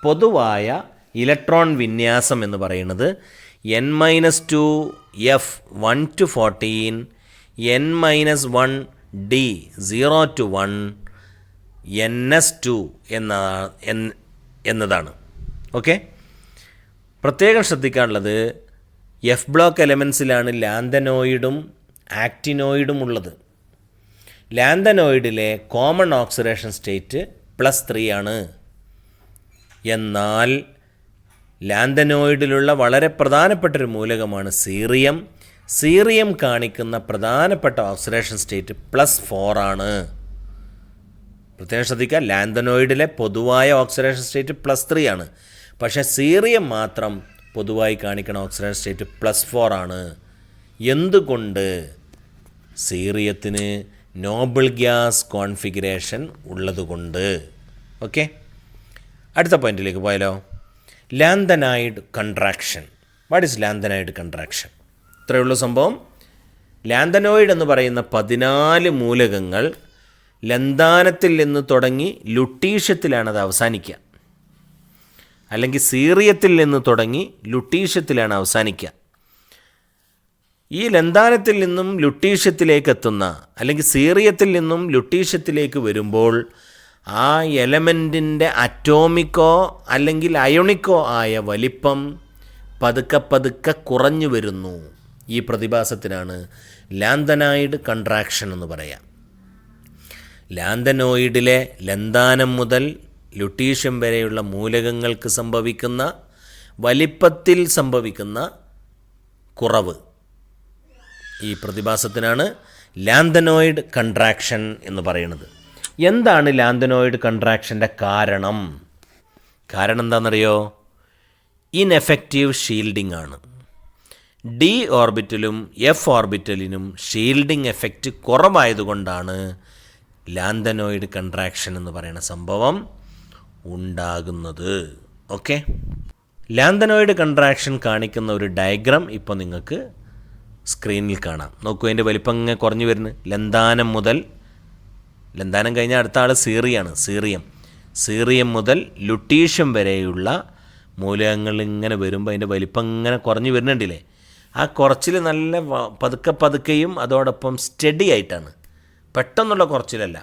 പൊതുവായ ഇലക്ട്രോൺ വിന്യാസം എന്ന് പറയുന്നത് N-2 F 1 to 14, N-1 D 0 to 1, NS2 എന്നതാണ്. ഓക്കെ, പ്രത്യേകം ശ്രദ്ധിക്കാനുള്ളത് F ബ്ലോക്ക് എലമെൻസിലാണ് ലാന്തനോയിഡും ആക്റ്റിനോയിഡും ഉള്ളത്. ലാന്തനോയിഡിലെ കോമൺ ഓക്സിഡേഷൻ സ്റ്റേറ്റ് +3 ആണ്. എന്നാൽ ലാന്തനോയിഡിലുള്ള വളരെ പ്രധാനപ്പെട്ടൊരു മൂലകമാണ് സീറിയം. സീറിയം കാണിക്കുന്ന പ്രധാനപ്പെട്ട ഓക്സിഡേഷൻ സ്റ്റേറ്റ് +4 ആണ്. പ്രത്യേകം ശ്രദ്ധിക്കുക, ലാന്തനോയിഡിലെ പൊതുവായ ഓക്സിഡേഷൻ സ്റ്റേറ്റ് +3 ആണ്. പക്ഷേ സീറിയം മാത്രം പൊതുവായി കാണിക്കുന്ന ഓക്സിഡേഷൻ സ്റ്റേറ്റ് +4 ആണ്. എന്തുകൊണ്ട്? സീറിയത്തിന് നോബിൾ ഗ്യാസ് കോൺഫിഗറേഷൻ ഉള്ളതുകൊണ്ട്. ഓക്കെ, അടുത്ത പോയിന്റിലേക്ക് പോയാലോ. Lanthanide contraction. What is lanthanide contraction? ഇത്രയേ ഉള്ളൂ സംഭവം. ലാന്തനോയിഡ് എന്ന് പറയുന്ന 14 മൂലകങ്ങൾ ലന്താനത്തിൽ നിന്ന് തുടങ്ങി ലുട്ടീഷ്യത്തിലാണ് അത് അവസാനിക്കുക. അല്ലെങ്കിൽ സീറിയത്തിൽ നിന്ന് തുടങ്ങി ലുട്ടീഷ്യത്തിലാണ് അവസാനിക്കുക. ഈ ലന്താനത്തിൽ നിന്നും ലുട്ടീഷ്യത്തിലേക്ക് എത്തുന്ന, അല്ലെങ്കിൽ സീറിയത്തിൽ നിന്നും ലുട്ടീഷ്യത്തിലേക്ക് വരുമ്പോൾ ആ എലമെൻറ്റിൻ്റെ അറ്റോമിക്കോ അല്ലെങ്കിൽ അയോണിക്കോ ആയ വലിപ്പം പതുക്കെ പതുക്കെ കുറഞ്ഞു വരുന്നു. ഈ പ്രതിഭാസത്തിനാണ് ലാന്തനൈഡ് കൺട്രാക്ഷൻ എന്ന് പറയാം. ലാന്തനോയിഡിലെ ലന്താനം മുതൽ ലുട്ടീഷ്യം വരെയുള്ള മൂലകങ്ങൾക്ക് സംഭവിക്കുന്ന വലിപ്പത്തിൽ സംഭവിക്കുന്ന കുറവ്, ഈ പ്രതിഭാസത്തിനാണ് ലാന്തനോയിഡ് കൺട്രാക്ഷൻ എന്ന് പറയുന്നത്. എന്താണ് ലാന്തനോയിഡ് കൺട്രാക്ഷൻ്റെ കാരണം? കാരണം എന്താണെന്നറിയോ? ഇൻഎഫക്റ്റീവ് ഷീൽഡിംഗ് ആണ്. ഡി ഓർബിറ്റലും എഫ് ഓർബിറ്റലിനും ഷീൽഡിംഗ് എഫക്റ്റ് കുറവായതുകൊണ്ടാണ് ലാന്തനോയിഡ് കൺട്രാക്ഷൻ എന്ന് പറയുന്ന സംഭവം ഉണ്ടാകുന്നത്. ഓക്കെ, ലാന്തനോയിഡ് കൺട്രാക്ഷൻ കാണിക്കുന്ന ഒരു ഡയഗ്രാം ഇപ്പോൾ നിങ്ങൾക്ക് സ്ക്രീനിൽ കാണാം. നോക്കൂ, അതിൻ്റെ വലിപ്പം ഇങ്ങനെ കുറഞ്ഞു വരുന്നു. ലന്താനം മുതൽ, ലന്താനം കഴിഞ്ഞാൽ അടുത്ത ആൾ സീറിയം മുതൽ ലുട്ടീഷ്യം വരെയുള്ള മൂലകങ്ങൾ ഇങ്ങനെ വരുമ്പോൾ അതിൻ്റെ വലിപ്പം ഇങ്ങനെ കുറഞ്ഞു വരുന്നുണ്ടില്ലേ? ആ കുറച്ചിൽ നല്ല പതുക്കെയും അതോടൊപ്പം സ്റ്റഡി ആയിട്ടാണ്, പെട്ടെന്നുള്ള കുറച്ചിലല്ല.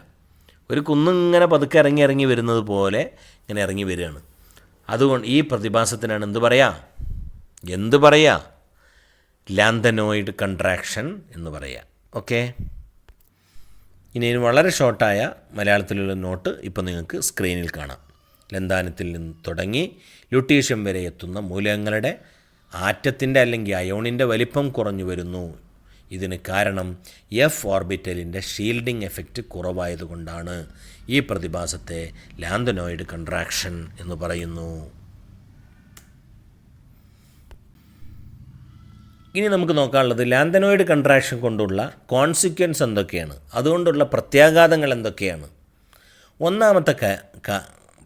ഒരു കുന്നിങ്ങനെ പതുക്കെ ഇറങ്ങി വരുന്നത് പോലെ ഇങ്ങനെ ഇറങ്ങി വരികയാണ്. അതുകൊണ്ട് ഈ പ്രതിഭാസത്തിനാണ് എന്ത് പറയുക? ലാന്തനോയിഡ് കൺട്രാക്ഷൻ എന്ന് പറയുക. ഓക്കെ, ഇനി വളരെ ഷോർട്ടായ മലയാളത്തിലുള്ള നോട്ട് ഇപ്പോൾ നിങ്ങൾക്ക് സ്ക്രീനിൽ കാണാം. ലന്താനത്തിൽ നിന്ന് തുടങ്ങി ലുട്ടീഷ്യം വരെ എത്തുന്ന മൂലകങ്ങളുടെ ആറ്റത്തിൻ്റെ അല്ലെങ്കിൽ അയോണിൻ്റെ വലിപ്പം കുറഞ്ഞു വരുന്നു. ഇതിന് കാരണം എഫ് ഓർബിറ്റലിൻ്റെ ഷീൽഡിംഗ് എഫക്റ്റ് കുറവായതുകൊണ്ടാണ്. ഈ പ്രതിഭാസത്തെ ലാന്തനോയിഡ് കൺട്രാക്ഷൻ എന്ന് പറയുന്നു. ഇനി നമുക്ക് നോക്കാനുള്ളത് ലാന്തനോയിഡ് കൺട്രാക്ഷൻ കൊണ്ടുള്ള കോൺസിക്വൻസ് എന്തൊക്കെയാണ്, അതുകൊണ്ടുള്ള പ്രത്യാഘാതങ്ങൾ എന്തൊക്കെയാണ്. ഒന്നാമത്തെ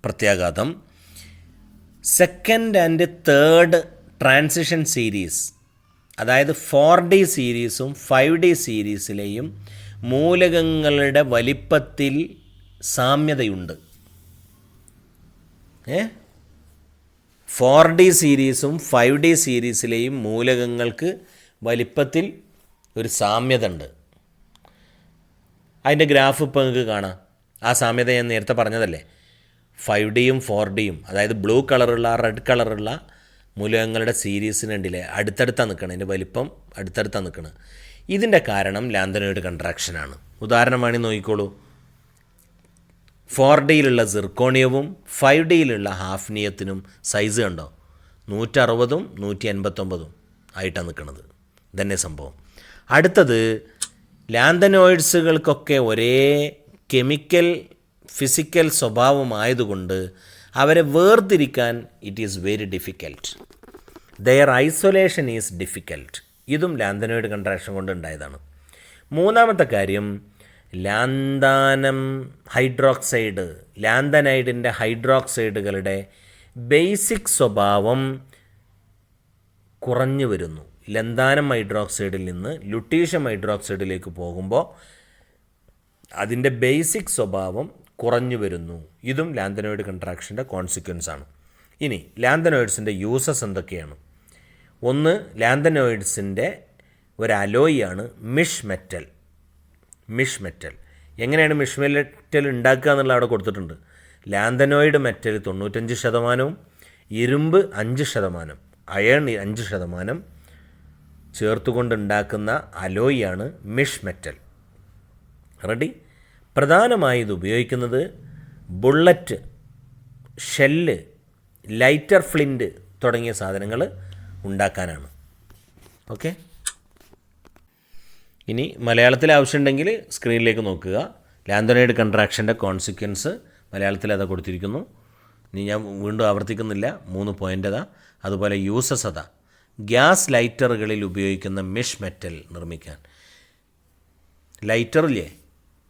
പ്രത്യാഘാതം second and third transition series, അതായത് 4D സീരീസും 5D സീരീസിലെയും മൂലകങ്ങളുടെ വലിപ്പത്തിൽ സാമ്യതയുണ്ട്. 4D സീരീസും 5D സീരീസിലെയും മൂലകങ്ങൾക്ക് വലിപ്പത്തിൽ ഒരു സാമ്യത ഉണ്ട്. അതിൻ്റെ ഗ്രാഫ് ഇപ്പോൾ നിങ്ങൾക്ക് കാണാം. ആ സാമ്യത ഞാൻ നേരത്തെ പറഞ്ഞതല്ലേ. 5Dയും 4Dയും, അതായത് ബ്ലൂ കളറുള്ള റെഡ് കളറുള്ള മൂലകങ്ങളുടെ സീരീസിനുണ്ടില്ലേ അടുത്തടുത്താണ് നിൽക്കണം, അതിൻ്റെ വലിപ്പം അടുത്തടുത്താണ് നിൽക്കണം. ഇതിൻ്റെ കാരണം ലാന്തനോയിഡ് കൺട്രാക്ഷനാണ്. ഉദാഹരണമായി നോക്കിക്കോളൂ. 4Dയിലുള്ള സിർക്കോണിയവും 5Dയിലുള്ള ഹാഫ്നിയത്തിനും സൈസ് കണ്ടോ, 160ഉം 189ഉം ആയിട്ടാണ് നിൽക്കുന്നത്. ഇതന്നെ സംഭവം. അടുത്തത് ലാന്തനോയിഡ്സുകൾക്കൊക്കെ ഒരേ കെമിക്കൽ ഫിസിക്കൽ സ്വഭാവമായതുകൊണ്ട് അവരെ വേർതിരിക്കാൻ it is very difficult. Their isolation is difficult. ഇതും ലാന്തനോയിഡ് കൺട്രാക്ഷൻ കൊണ്ട് ഉണ്ടായതാണ്. മൂന്നാമത്തെ കാര്യം ലാന്താനം ഹൈഡ്രോക്സൈഡ്, ലാന്തനൈഡിൻ്റെ ഹൈഡ്രോക്സൈഡുകളുടെ ബേസിക് സ്വഭാവം കുറഞ്ഞു വരുന്നു. ലന്താനം ഹൈഡ്രോക്സൈഡിൽ നിന്ന് ലുട്ടീഷ്യം ഹൈഡ്രോക്സൈഡിലേക്ക് പോകുമ്പോൾ അതിൻ്റെ ബേസിക് സ്വഭാവം കുറഞ്ഞു വരുന്നു. ഇതും ലാന്തനോയിഡ് കൺട്രാക്ഷൻ്റെ കോൺസിക്വൻസ് ആണ്. ഇനി ലാന്തനോയിഡ്സിൻ്റെ യൂസസ് എന്തൊക്കെയാണ്? ഒന്ന്, ലാന്തനോയിഡ്സിൻ്റെ ഒരു അലോയിയാണ് മിഷ് മെറ്റൽ. മിഷ് മെറ്റൽ എങ്ങനെയാണ് മിഷ് മെറ്റൽ ഉണ്ടാക്കുക എന്നുള്ള അവിടെ കൊടുത്തിട്ടുണ്ട്. ലാന്തനോയിഡ് മെറ്റൽ 95%, ഇരുമ്പ് 5%, അയൺ 5% ചേർത്തുകൊണ്ടുണ്ടാക്കുന്ന അലോയിയാണ് മിഷ് മെറ്റൽ. റെഡി? പ്രധാനമായി ഇത് ഉപയോഗിക്കുന്നത് ബുള്ളറ്റ്, ഷെല്ല്, ലൈറ്റർ ഫ്ലിൻറ്റ് തുടങ്ങിയ സാധനങ്ങൾ ഉണ്ടാക്കാനാണ്. ഓക്കെ, ഇനി മലയാളത്തിൽ ആവശ്യമുണ്ടെങ്കിൽ സ്ക്രീനിലേക്ക് നോക്കുക. ലാന്തനോയിഡ് കൺട്രാക്ഷൻ്റെ കോൺസിക്വൻസ് മലയാളത്തിൽ അതാ കൊടുത്തിരിക്കുന്നു. ഇനി ഞാൻ വീണ്ടും ആവർത്തിക്കുന്നില്ല. 3 പോയിൻ്റ് അതാ. അതുപോലെ യൂസസ് അതാ. ഗ്യാസ് ലൈറ്ററുകളിൽ ഉപയോഗിക്കുന്ന മിഷ് മെറ്റൽ നിർമ്മിക്കാൻ. ലൈറ്ററില്ലേ,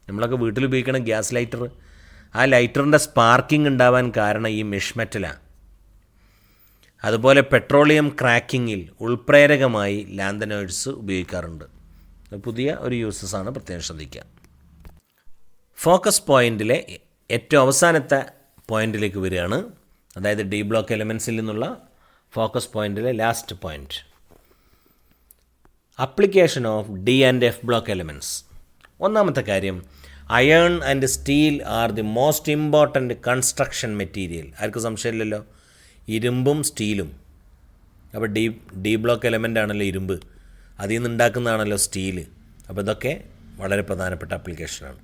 നമ്മളൊക്കെ വീട്ടിൽ ഉപയോഗിക്കണം ഗ്യാസ് ലൈറ്റർ. ആ ലൈറ്ററിൻ്റെ സ്പാർക്കിംഗ് ഉണ്ടാവാൻ കാരണം ഈ മിഷ് മെറ്റലാണ്. അതുപോലെ പെട്രോളിയം ക്രാക്കിങ്ങിൽ ഉൾപ്രേരകമായി ലാന്തനോയിഡ്സ് ഉപയോഗിക്കാറുണ്ട്. പുതിയ ഒരു യൂസസ് ആണ്, പ്രത്യേകം ശ്രദ്ധിക്കുക. ഫോക്കസ് പോയിൻറ്റിലെ ഏറ്റവും അവസാനത്തെ പോയിൻറ്റിലേക്ക് വരികയാണ്. അതായത് ഡി ബ്ലോക്ക് എലമെൻസിൽ നിന്നുള്ള ഫോക്കസ് പോയിൻറ്റിലെ last point. Application of D and F block elements. ഒന്നാമത്തെ കാര്യം, iron and steel are the most important construction material. ആർക്കും സംശയമില്ലല്ലോ, ഇരുമ്പും സ്റ്റീലും. അപ്പോൾ ഡി ബ്ലോക്ക് എലമെൻ്റ് ആണല്ലോ ഇരുമ്പ്, അതിൽ നിന്ന് ഉണ്ടാക്കുന്നതാണല്ലോ സ്റ്റീല്. അപ്പോൾ ഇതൊക്കെ വളരെ പ്രധാനപ്പെട്ട ആപ്ലിക്കേഷനാണ്.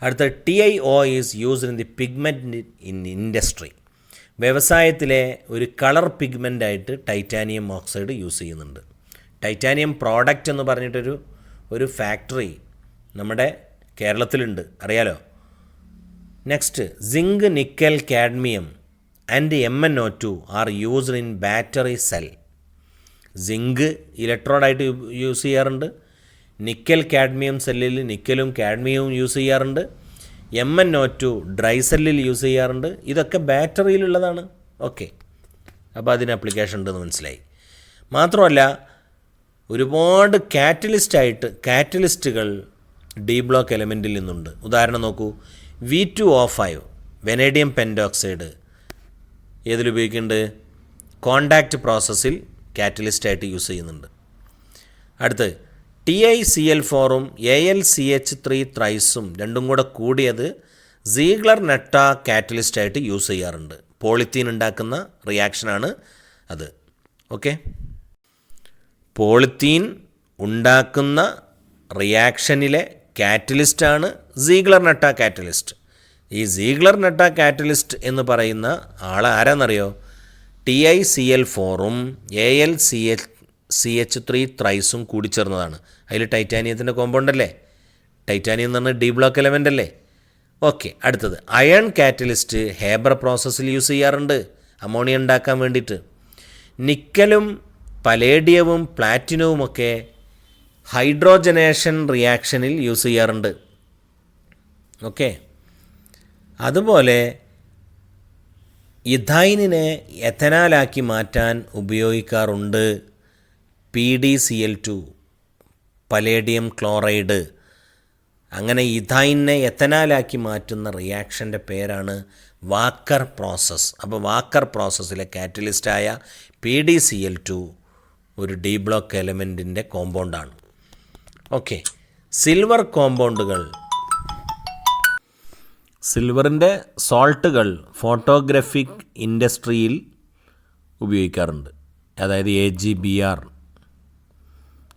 അടുത്ത TiO is used in the pigment in industry. വ്യവസായത്തിലെ ഒരു കളർ പിഗ്മെൻ്റായിട്ട് ടൈറ്റാനിയം ഓക്സൈഡ് യൂസ് ചെയ്യുന്നുണ്ട്. ടൈറ്റാനിയം പ്രോഡക്റ്റ് എന്ന് പറഞ്ഞിട്ടൊരു ഫാക്ടറി നമ്മുടെ കേരളത്തിലുണ്ട്, അറിയാലോ. Next, zinc, nickel, cadmium and MnO2 are used in battery cell. Zinc ഇലക്ട്രോഡായിട്ട് യൂസ് ചെയ്യാറുണ്ട്. നിക്കൽ കാഡ്മിയം സെല്ലിൽ നിക്കലും കാഡ്മിയവും യൂസ് ചെയ്യാറുണ്ട്. MnO2 ഡ്രൈ സെല്ലിൽ യൂസ് ചെയ്യാറുണ്ട്. ഇതൊക്കെ ബാറ്ററിയിലുള്ളതാണ്. ഓക്കെ, അപ്പോൾ അതിന് ആപ്ലിക്കേഷൻ ഉണ്ടെന്ന് മനസ്സിലായി. മാത്രമല്ല ഒരുപാട് കാറ്റലിസ്റ്റുകൾ ഡി ബ്ലോക്ക് എലമെൻറ്റിൽ നിന്നുണ്ട്. ഉദാഹരണം നോക്കൂ, V2O5 വെനേഡിയം പെൻറ്റോക്സൈഡ് ഏതിലുപയോഗിക്കുന്നുണ്ട്? കോണ്ടാക്റ്റ് പ്രോസസ്സിൽ കാറ്റലിസ്റ്റായിട്ട് യൂസ് ചെയ്യുന്നുണ്ട്. അടുത്ത് TiCl4ഉം AlCH3 ത്രൈസും രണ്ടും കൂടെ കൂടിയത് സീഗ്ലർ നട്ട കാറ്റലിസ്റ്റായിട്ട് യൂസ് ചെയ്യാറുണ്ട്. പോളിത്തീൻ ഉണ്ടാക്കുന്ന റിയാക്ഷനാണ് അത്. ഓക്കെ, പോളിത്തീൻ ഉണ്ടാക്കുന്ന റിയാക്ഷനിലെ കാറ്റലിസ്റ്റാണ് സീഗ്ലർ നട്ട കാറ്റലിസ്റ്റ്. ഈ സീഗ്ലർ നട്ട കാറ്റലിസ്റ്റ് എന്ന് പറയുന്ന ആൾ ആരാന്നറിയോ? TiCl4ഉം AlCH3 ത്രൈസും കൂടി ചേർന്നതാണ്. അതിൽ ടൈറ്റാനിയത്തിൻ്റെ കോമ്പൗണ്ട് അല്ലേ? ടൈറ്റാനിയം എന്ന് പറഞ്ഞാൽ ഡി ബ്ലോക്ക് എലമെൻ്റ് അല്ലേ? ഓക്കെ, അടുത്തത് അയൺ കാറ്റലിസ്റ്റ് ഹേബർ പ്രോസസ്സിൽ യൂസ് ചെയ്യാറുണ്ട് അമോണിയ ഉണ്ടാക്കാൻ വേണ്ടിയിട്ട്. നിക്കലും പലേഡിയവും പ്ലാറ്റിനവുമൊക്കെ ഹൈഡ്രോജനേഷൻ റിയാക്ഷനിൽ യൂസ് ചെയ്യാറുണ്ട്. ഓക്കെ, അതുപോലെ ഇഥൈനിനെ എഥനാലാക്കി മാറ്റാൻ ഉപയോഗിക്കാറുണ്ട് PdCl2 പലേഡിയം ക്ലോറൈഡ്. അങ്ങനെ ഇഥൈനിനെ എഥനാലാക്കി മാറ്റുന്ന റിയാക്ഷൻ്റെ പേരാണ് വാക്കർ പ്രോസസ്സ്. അപ്പോൾ വാക്കർ പ്രോസസ്സിലെ കാറ്റലിസ്റ്റായ PdCl2 ഒരു ഡി ബ്ലോക്ക് എലമെൻറ്റിൻ്റെ കോമ്പൗണ്ടാണ്. ഓക്കെ, സിൽവർ കോമ്പൗണ്ടുകൾ, സിൽവറിൻ്റെ സോൾട്ടുകൾ ഫോട്ടോഗ്രാഫിക് ഇൻഡസ്ട്രിയിൽ ഉപയോഗിക്കാറുണ്ട്. അതായത് AgBr,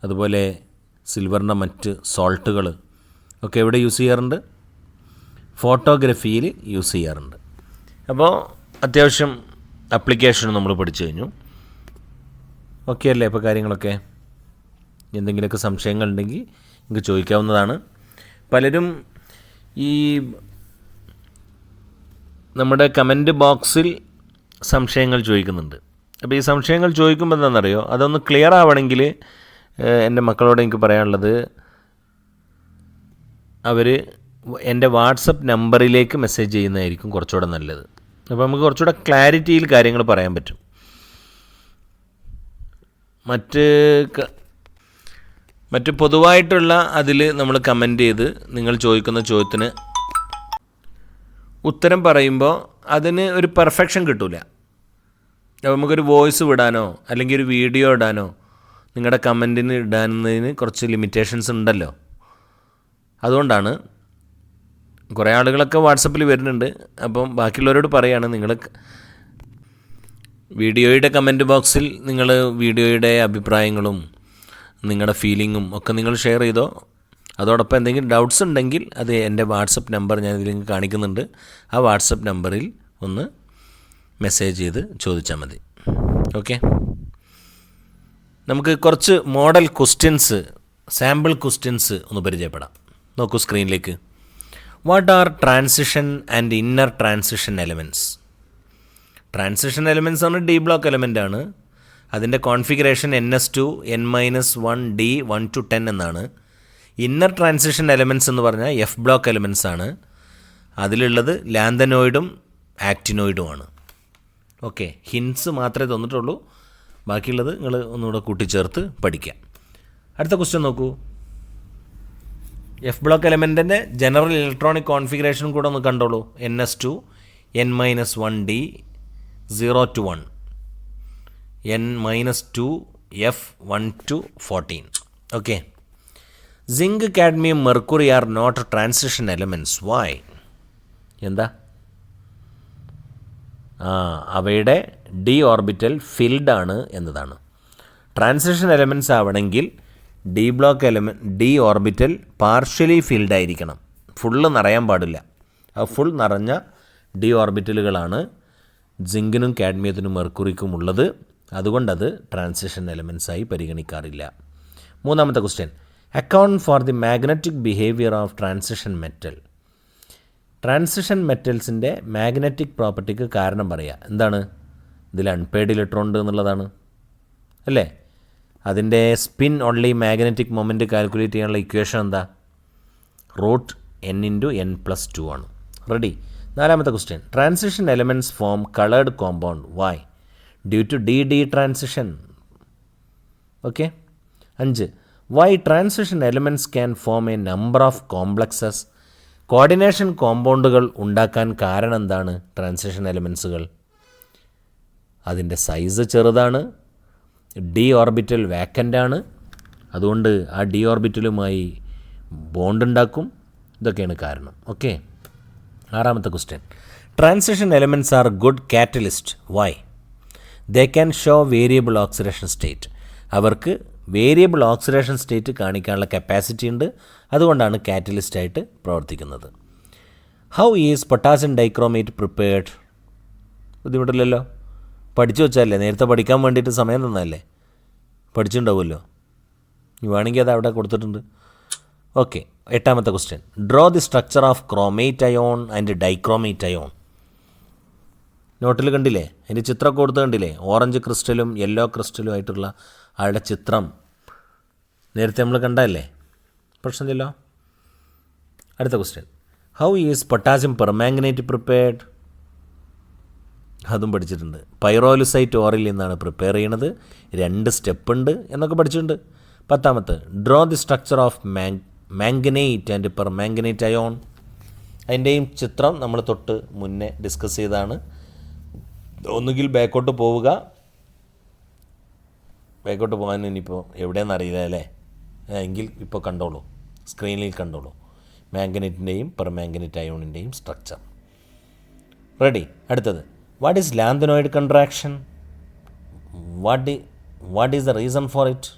അതുപോലെ സിൽവറിൻ്റെ മറ്റ് സോൾട്ടുകൾ ഒക്കെ എവിടെ യൂസ് ചെയ്യാറുണ്ട്? ഫോട്ടോഗ്രാഫിയിൽ യൂസ് ചെയ്യാറുണ്ട്. അപ്പോൾ അത്യാവശ്യം ആപ്ലിക്കേഷൻ നമ്മൾ പഠിച്ചു കഴിഞ്ഞു. ഓക്കെ അല്ലേ? ഇപ്പോൾ കാര്യങ്ങളൊക്കെ എന്തെങ്കിലുമൊക്കെ സംശയങ്ങളുണ്ടെങ്കിൽ നിങ്ങൾക്ക് ചോദിക്കാവുന്നതാണ്. പലരും ഈ നമ്മുടെ കമൻറ്റ് ബോക്സിൽ സംശയങ്ങൾ ചോദിക്കുന്നുണ്ട്. അപ്പോൾ ഈ സംശയങ്ങൾ ചോദിക്കുമ്പോൾ എന്താണെന്നറിയോ, അതൊന്ന് ക്ലിയർ ആവണമെങ്കിൽ എൻ്റെ മക്കളോട് എനിക്ക് പറയാനുള്ളത്, അവർ എൻ്റെ വാട്സപ്പ് നമ്പറിലേക്ക് മെസ്സേജ് ചെയ്യുന്നതായിരിക്കും കുറച്ചുകൂടെ നല്ലത്. അപ്പോൾ നമുക്ക് കുറച്ചുകൂടെ ക്ലാരിറ്റിയിൽ കാര്യങ്ങൾ പറയാൻ പറ്റും. മറ്റ് പൊതുവായിട്ടുള്ള അതിൽ നമ്മൾ കമൻറ്റ് ചെയ്ത് നിങ്ങൾ ചോദിക്കുന്ന ചോദ്യത്തിന് ഉത്തരം പറയുമ്പോൾ അതിന് ഒരു പെർഫെക്ഷൻ കിട്ടില്ല. അപ്പോൾ നമുക്കൊരു വോയിസ് വിടാനോ അല്ലെങ്കിൽ ഒരു വീഡിയോ ഇടാനോ നിങ്ങളുടെ കമൻറ്റിന് ഇടാനതിന് കുറച്ച് ലിമിറ്റേഷൻസ് ഉണ്ടല്ലോ. അതുകൊണ്ടാണ് കുറേ ആളുകളൊക്കെ വാട്സപ്പിൽ വരുന്നുണ്ട്. അപ്പം ബാക്കിയുള്ളവരോട് പറയുകയാണ്, നിങ്ങൾ വീഡിയോയുടെ കമൻറ്റ് ബോക്സിൽ നിങ്ങൾ വീഡിയോയുടെ അഭിപ്രായങ്ങളും നിങ്ങളുടെ ഫീലിങ്ങും ഒക്കെ നിങ്ങൾ ഷെയർ ചെയ്തോ. അതോടൊപ്പം എന്തെങ്കിലും ഡൗട്ട്സ് ഉണ്ടെങ്കിൽ അത് എൻ്റെ വാട്സപ്പ് നമ്പർ ഞാൻ ഇതിൽ കാണിക്കുന്നുണ്ട്. ആ വാട്സപ്പ് നമ്പറിൽ ഒന്ന് മെസ്സേജ് ചെയ്ത് ചോദിച്ചാൽ മതി. ഓക്കെ, നമുക്ക് കുറച്ച് മോഡൽ ക്വസ്റ്റ്യൻസ്, സാമ്പിൾ ക്വസ്റ്റ്യൻസ് ഒന്ന് പരിചയപ്പെടാം. നോക്കൂ സ്ക്രീനിലേക്ക്. What are transition and inner transition elements? Transition elements ആണ് ഡി ബ്ലോക്ക് എലമെൻ്റ് ആണ്. അതിൻ്റെ configuration NS2 N-1 D 1 to 10 എന്നാണ്. ഇന്നർ ട്രാൻസിഷൻ എലമെൻറ്റ്സ് എന്ന് പറഞ്ഞാൽ F ബ്ലോക്ക് എലമെൻറ്റ്സ് ആണ്. അതിലുള്ളത് ലാന്തനോയിഡും ആക്റ്റിനോയിഡുമാണ്. ഓക്കെ, ഹിൻസ് മാത്രമേ തന്നിട്ടുള്ളൂ, ബാക്കിയുള്ളത് നിങ്ങൾ ഒന്നുകൂടെ കൂട്ടിച്ചേർത്ത് പഠിക്കാം. അടുത്ത ക്വസ്റ്റ്യൻ നോക്കൂ. F ബ്ലോക്ക് എലമെൻറ്റിൻ്റെ ജനറൽ ഇലക്ട്രോണിക് കോൺഫിഗറേഷൻ കൂടെ ഒന്ന് കണ്ടോളൂ. NS2 N-1 D 0 to 1 N-2 F 1 to 14. Okay, zinc, cadmium, mercury are not transition elements. Why? എന്താ? അവയുടെ ഡി ഓർബിറ്റൽ ഫിൽഡ് ആണ് എന്നതാണ്. ട്രാൻസിഷൻ എലമെൻറ്റ്സ് ആവണമെങ്കിൽ ഡി ഓർബിറ്റൽ പാർഷ്യലി ഫിൽഡ് ആയിരിക്കണം, ഫുള്ള് നിറയാൻ പാടില്ല. ആ ഫുൾ നിറഞ്ഞ ഡി ഓർബിറ്റലുകളാണ് സിങ്കിനും കാഡ്മിയത്തിനും മെർക്കുറിക്കും ഉള്ളത്. അതുകൊണ്ടത് ട്രാൻസിഷൻ എലമെൻറ്റ്സായി പരിഗണിക്കാറില്ല. മൂന്നാമത്തെ question. Account for the magnetic behaviour of transition metal. Transition മെറ്റൽസിൻ്റെ മാഗ്നറ്റിക് പ്രോപ്പർട്ടിക്ക് കാരണം പറയുക. എന്താണ്? ഇതിൽ അൺപെയ്ഡ് ഇലക്ട്രോൺ ഉണ്ട് എന്നുള്ളതാണ് അല്ലേ? അതിൻ്റെ spin only magnetic moment calculate ചെയ്യാനുള്ള ഇക്വേഷൻ എന്താ? √n/n+2 ആണ്. റെഡി? നാലാമത്തെ question. Transition elements form coloured compound. Why? Due to DD transition. Okay. 5. Why transition elements can form a number of complexes. Coordination കോമ്പൗണ്ടുകൾ ഉണ്ടാക്കാൻ കാരണം എന്താണ്? ട്രാൻസിഷൻ എലമെൻറ്റ്സുകൾ അതിൻ്റെ size ചെറുതാണ്, ഡി ഓർബിറ്റൽ വാക്കൻ്റാണ്, അതുകൊണ്ട് ആ ഡി ഓർബിറ്റലുമായി ബോണ്ട് ഉണ്ടാക്കും. ഇതൊക്കെയാണ് കാരണം. ഓക്കെ. ആറാമത്തെ question. Transition elements are good catalyst. Why? They can show variable oxidation state. അവർക്ക് വേരിയബിൾ ഓക്സിഡേഷൻ സ്റ്റേറ്റ് കാണിക്കാനുള്ള കപ്പാസിറ്റി ഉണ്ട്. അതുകൊണ്ടാണ് കാറ്റലിസ്റ്റായിട്ട് പ്രവർത്തിക്കുന്നത്. How is potassium dichromate prepared? ബുദ്ധിമുട്ടില്ലല്ലോ, പഠിച്ചു വെച്ചാലേ, നേരത്തെ പഠിക്കാൻ വേണ്ടിയിട്ട് സമയം തന്നല്ലേ, പഠിച്ചിട്ടുണ്ടാവുമല്ലോ. വേണമെങ്കിൽ അത് അവിടെ കൊടുത്തിട്ടുണ്ട്. ഓക്കെ, 8ാമത്തെ question. Draw the structure of chromate ion and dichromate ion. നോട്ടിൽ കണ്ടില്ലേ, അതിൻ്റെ ചിത്രമൊക്കെ കൊടുത്ത് കണ്ടില്ലേ, ഓറഞ്ച് ക്രിസ്റ്റലും യെല്ലോ ക്രിസ്റ്റലും ആയിട്ടുള്ള ആളുടെ ചിത്രം നേരത്തെ നമ്മൾ കണ്ടതല്ലേ, പ്രശ്നമില്ലല്ലോ. അടുത്ത question. How is potassium permanganate prepared? അതും പഠിച്ചിട്ടുണ്ട്. പൈറോലുസൈറ്റ് ഓറിൽ നിന്നാണ് പ്രിപ്പയർ ചെയ്യണത്. 2 സ്റ്റെപ്പ് ഉണ്ട് എന്നൊക്കെ പഠിച്ചിട്ടുണ്ട്. 10ാമത്തെ. Draw the structure of manganate and permanganate ion. അതിൻ്റെയും ചിത്രം നമ്മൾ തൊട്ട് മുന്നേ ഡിസ്കസ് ചെയ്താണ്. ഒന്നുകിൽ ബാക്കോട്ട് പോവുക, ബാക്കോട്ട് പോകാൻ ഇനിയിപ്പോൾ എവിടെയെന്ന് അറിയില്ല അല്ലേ, എങ്കിൽ ഇപ്പോൾ കണ്ടോളൂ, സ്ക്രീനിൽ കണ്ടോളൂ മാംഗനേറ്റിൻ്റെയും പെർമാംഗനേറ്റ് അയോണിൻ്റെയും സ്ട്രക്ചർ. റെഡി. അടുത്തത്. What is lanthanoid contraction? What is the reason for it?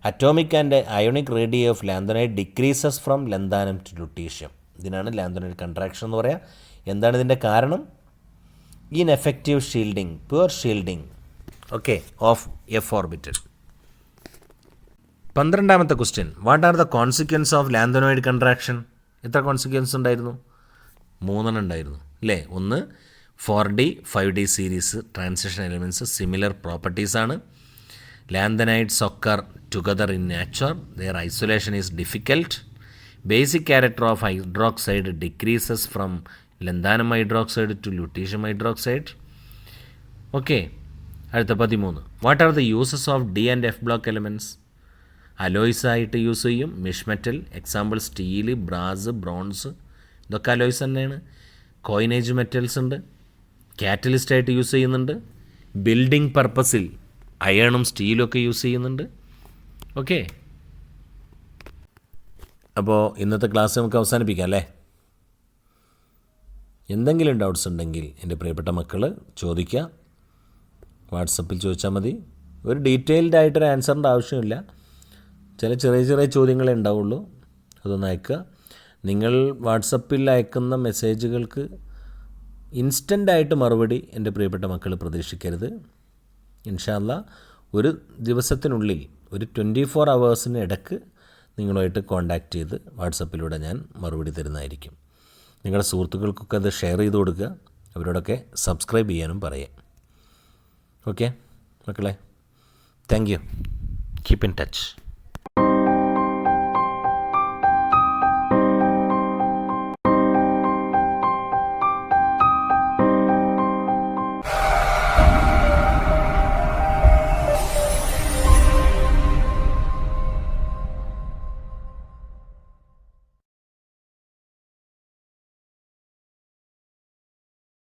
Atomic and ionic radii of lanthanoid decreases from lanthanum to lutetium. ഇതിനാണ് ലാന്തനോയിഡ് കൺട്രാക്ഷൻ എന്ന് പറയാം. എന്താണ് ഇതിൻ്റെ കാരണം? Ineffective shielding, pure shielding okay of F orbital. 12ാമത്തെ question. What are the consequence of lanthanoid contraction? എത്ര consequence ഉണ്ടായിരുന്നു? 3 ഉണ്ടായിരുന്നു അല്ലേ. ഒന്ന് 4D 5D series transition elements similar പ്രോപ്പർട്ടീസാണ്. Lanthanides occur together in nature. Their isolation is difficult. Basic character of hydroxide decreases from lanthanum hydroxide to lutetium hydroxide. Okay. അടുത്ത 13. What are the uses of D and F block elements? Alloys ആയിട്ട് use ചെയ്യും. Misch metal, example steel, brass, bronze, ഇതൊക്കെ alloys തന്നെയാണ്. Coinage metals ഉണ്ട്. കാറ്റലിസ്റ്റായിട്ട് use ചെയ്യുന്നുണ്ട്. Building പർപ്പസിൽ അയണും സ്റ്റീലും ഒക്കെ use ചെയ്യുന്നുണ്ട്. ഓക്കെ, അപ്പോൾ ഇന്നത്തെ ക്ലാസ് നമുക്ക് അവസാനിപ്പിക്കാം അല്ലേ. എന്തെങ്കിലും ഡൗട്ട്സ് ഉണ്ടെങ്കിൽ എൻ്റെ പ്രിയപ്പെട്ട മക്കൾ ചോദിക്കുക, വാട്സപ്പിൽ ചോദിച്ചാൽ മതി. ഒരു ഡീറ്റെയിൽഡ് ആയിട്ടൊരു ആൻസറിൻ്റെ ആവശ്യമില്ല. ചില ചെറിയ ചെറിയ ചോദ്യങ്ങളേ ഉണ്ടാവുള്ളൂ, അതൊന്ന് അയക്കുക. നിങ്ങൾ വാട്സപ്പിൽ അയക്കുന്ന മെസ്സേജുകൾക്ക് ഇൻസ്റ്റൻ്റായിട്ട് മറുപടി എൻ്റെ പ്രിയപ്പെട്ട മക്കൾ പ്രതീക്ഷിക്കരുത്. ഇൻഷാ അല്ലാഹ് ഒരു ദിവസത്തിനുള്ളിൽ ഒരു 24 hours ഇടയ്ക്ക് നിങ്ങളുമായിട്ട് കോൺടാക്റ്റ് ചെയ്ത് വാട്സപ്പിലൂടെ ഞാൻ മറുപടി തരുന്നതായിരിക്കും. നിങ്ങളുടെ സുഹൃത്തുക്കൾക്കൊക്കെ അത് ഷെയർ ചെയ്ത് കൊടുക്കുക, അവരോടൊക്കെ സബ്സ്ക്രൈബ് ചെയ്യാനും പറയാം. ഓക്കെ മക്കളെ, thank you. Keep in touch.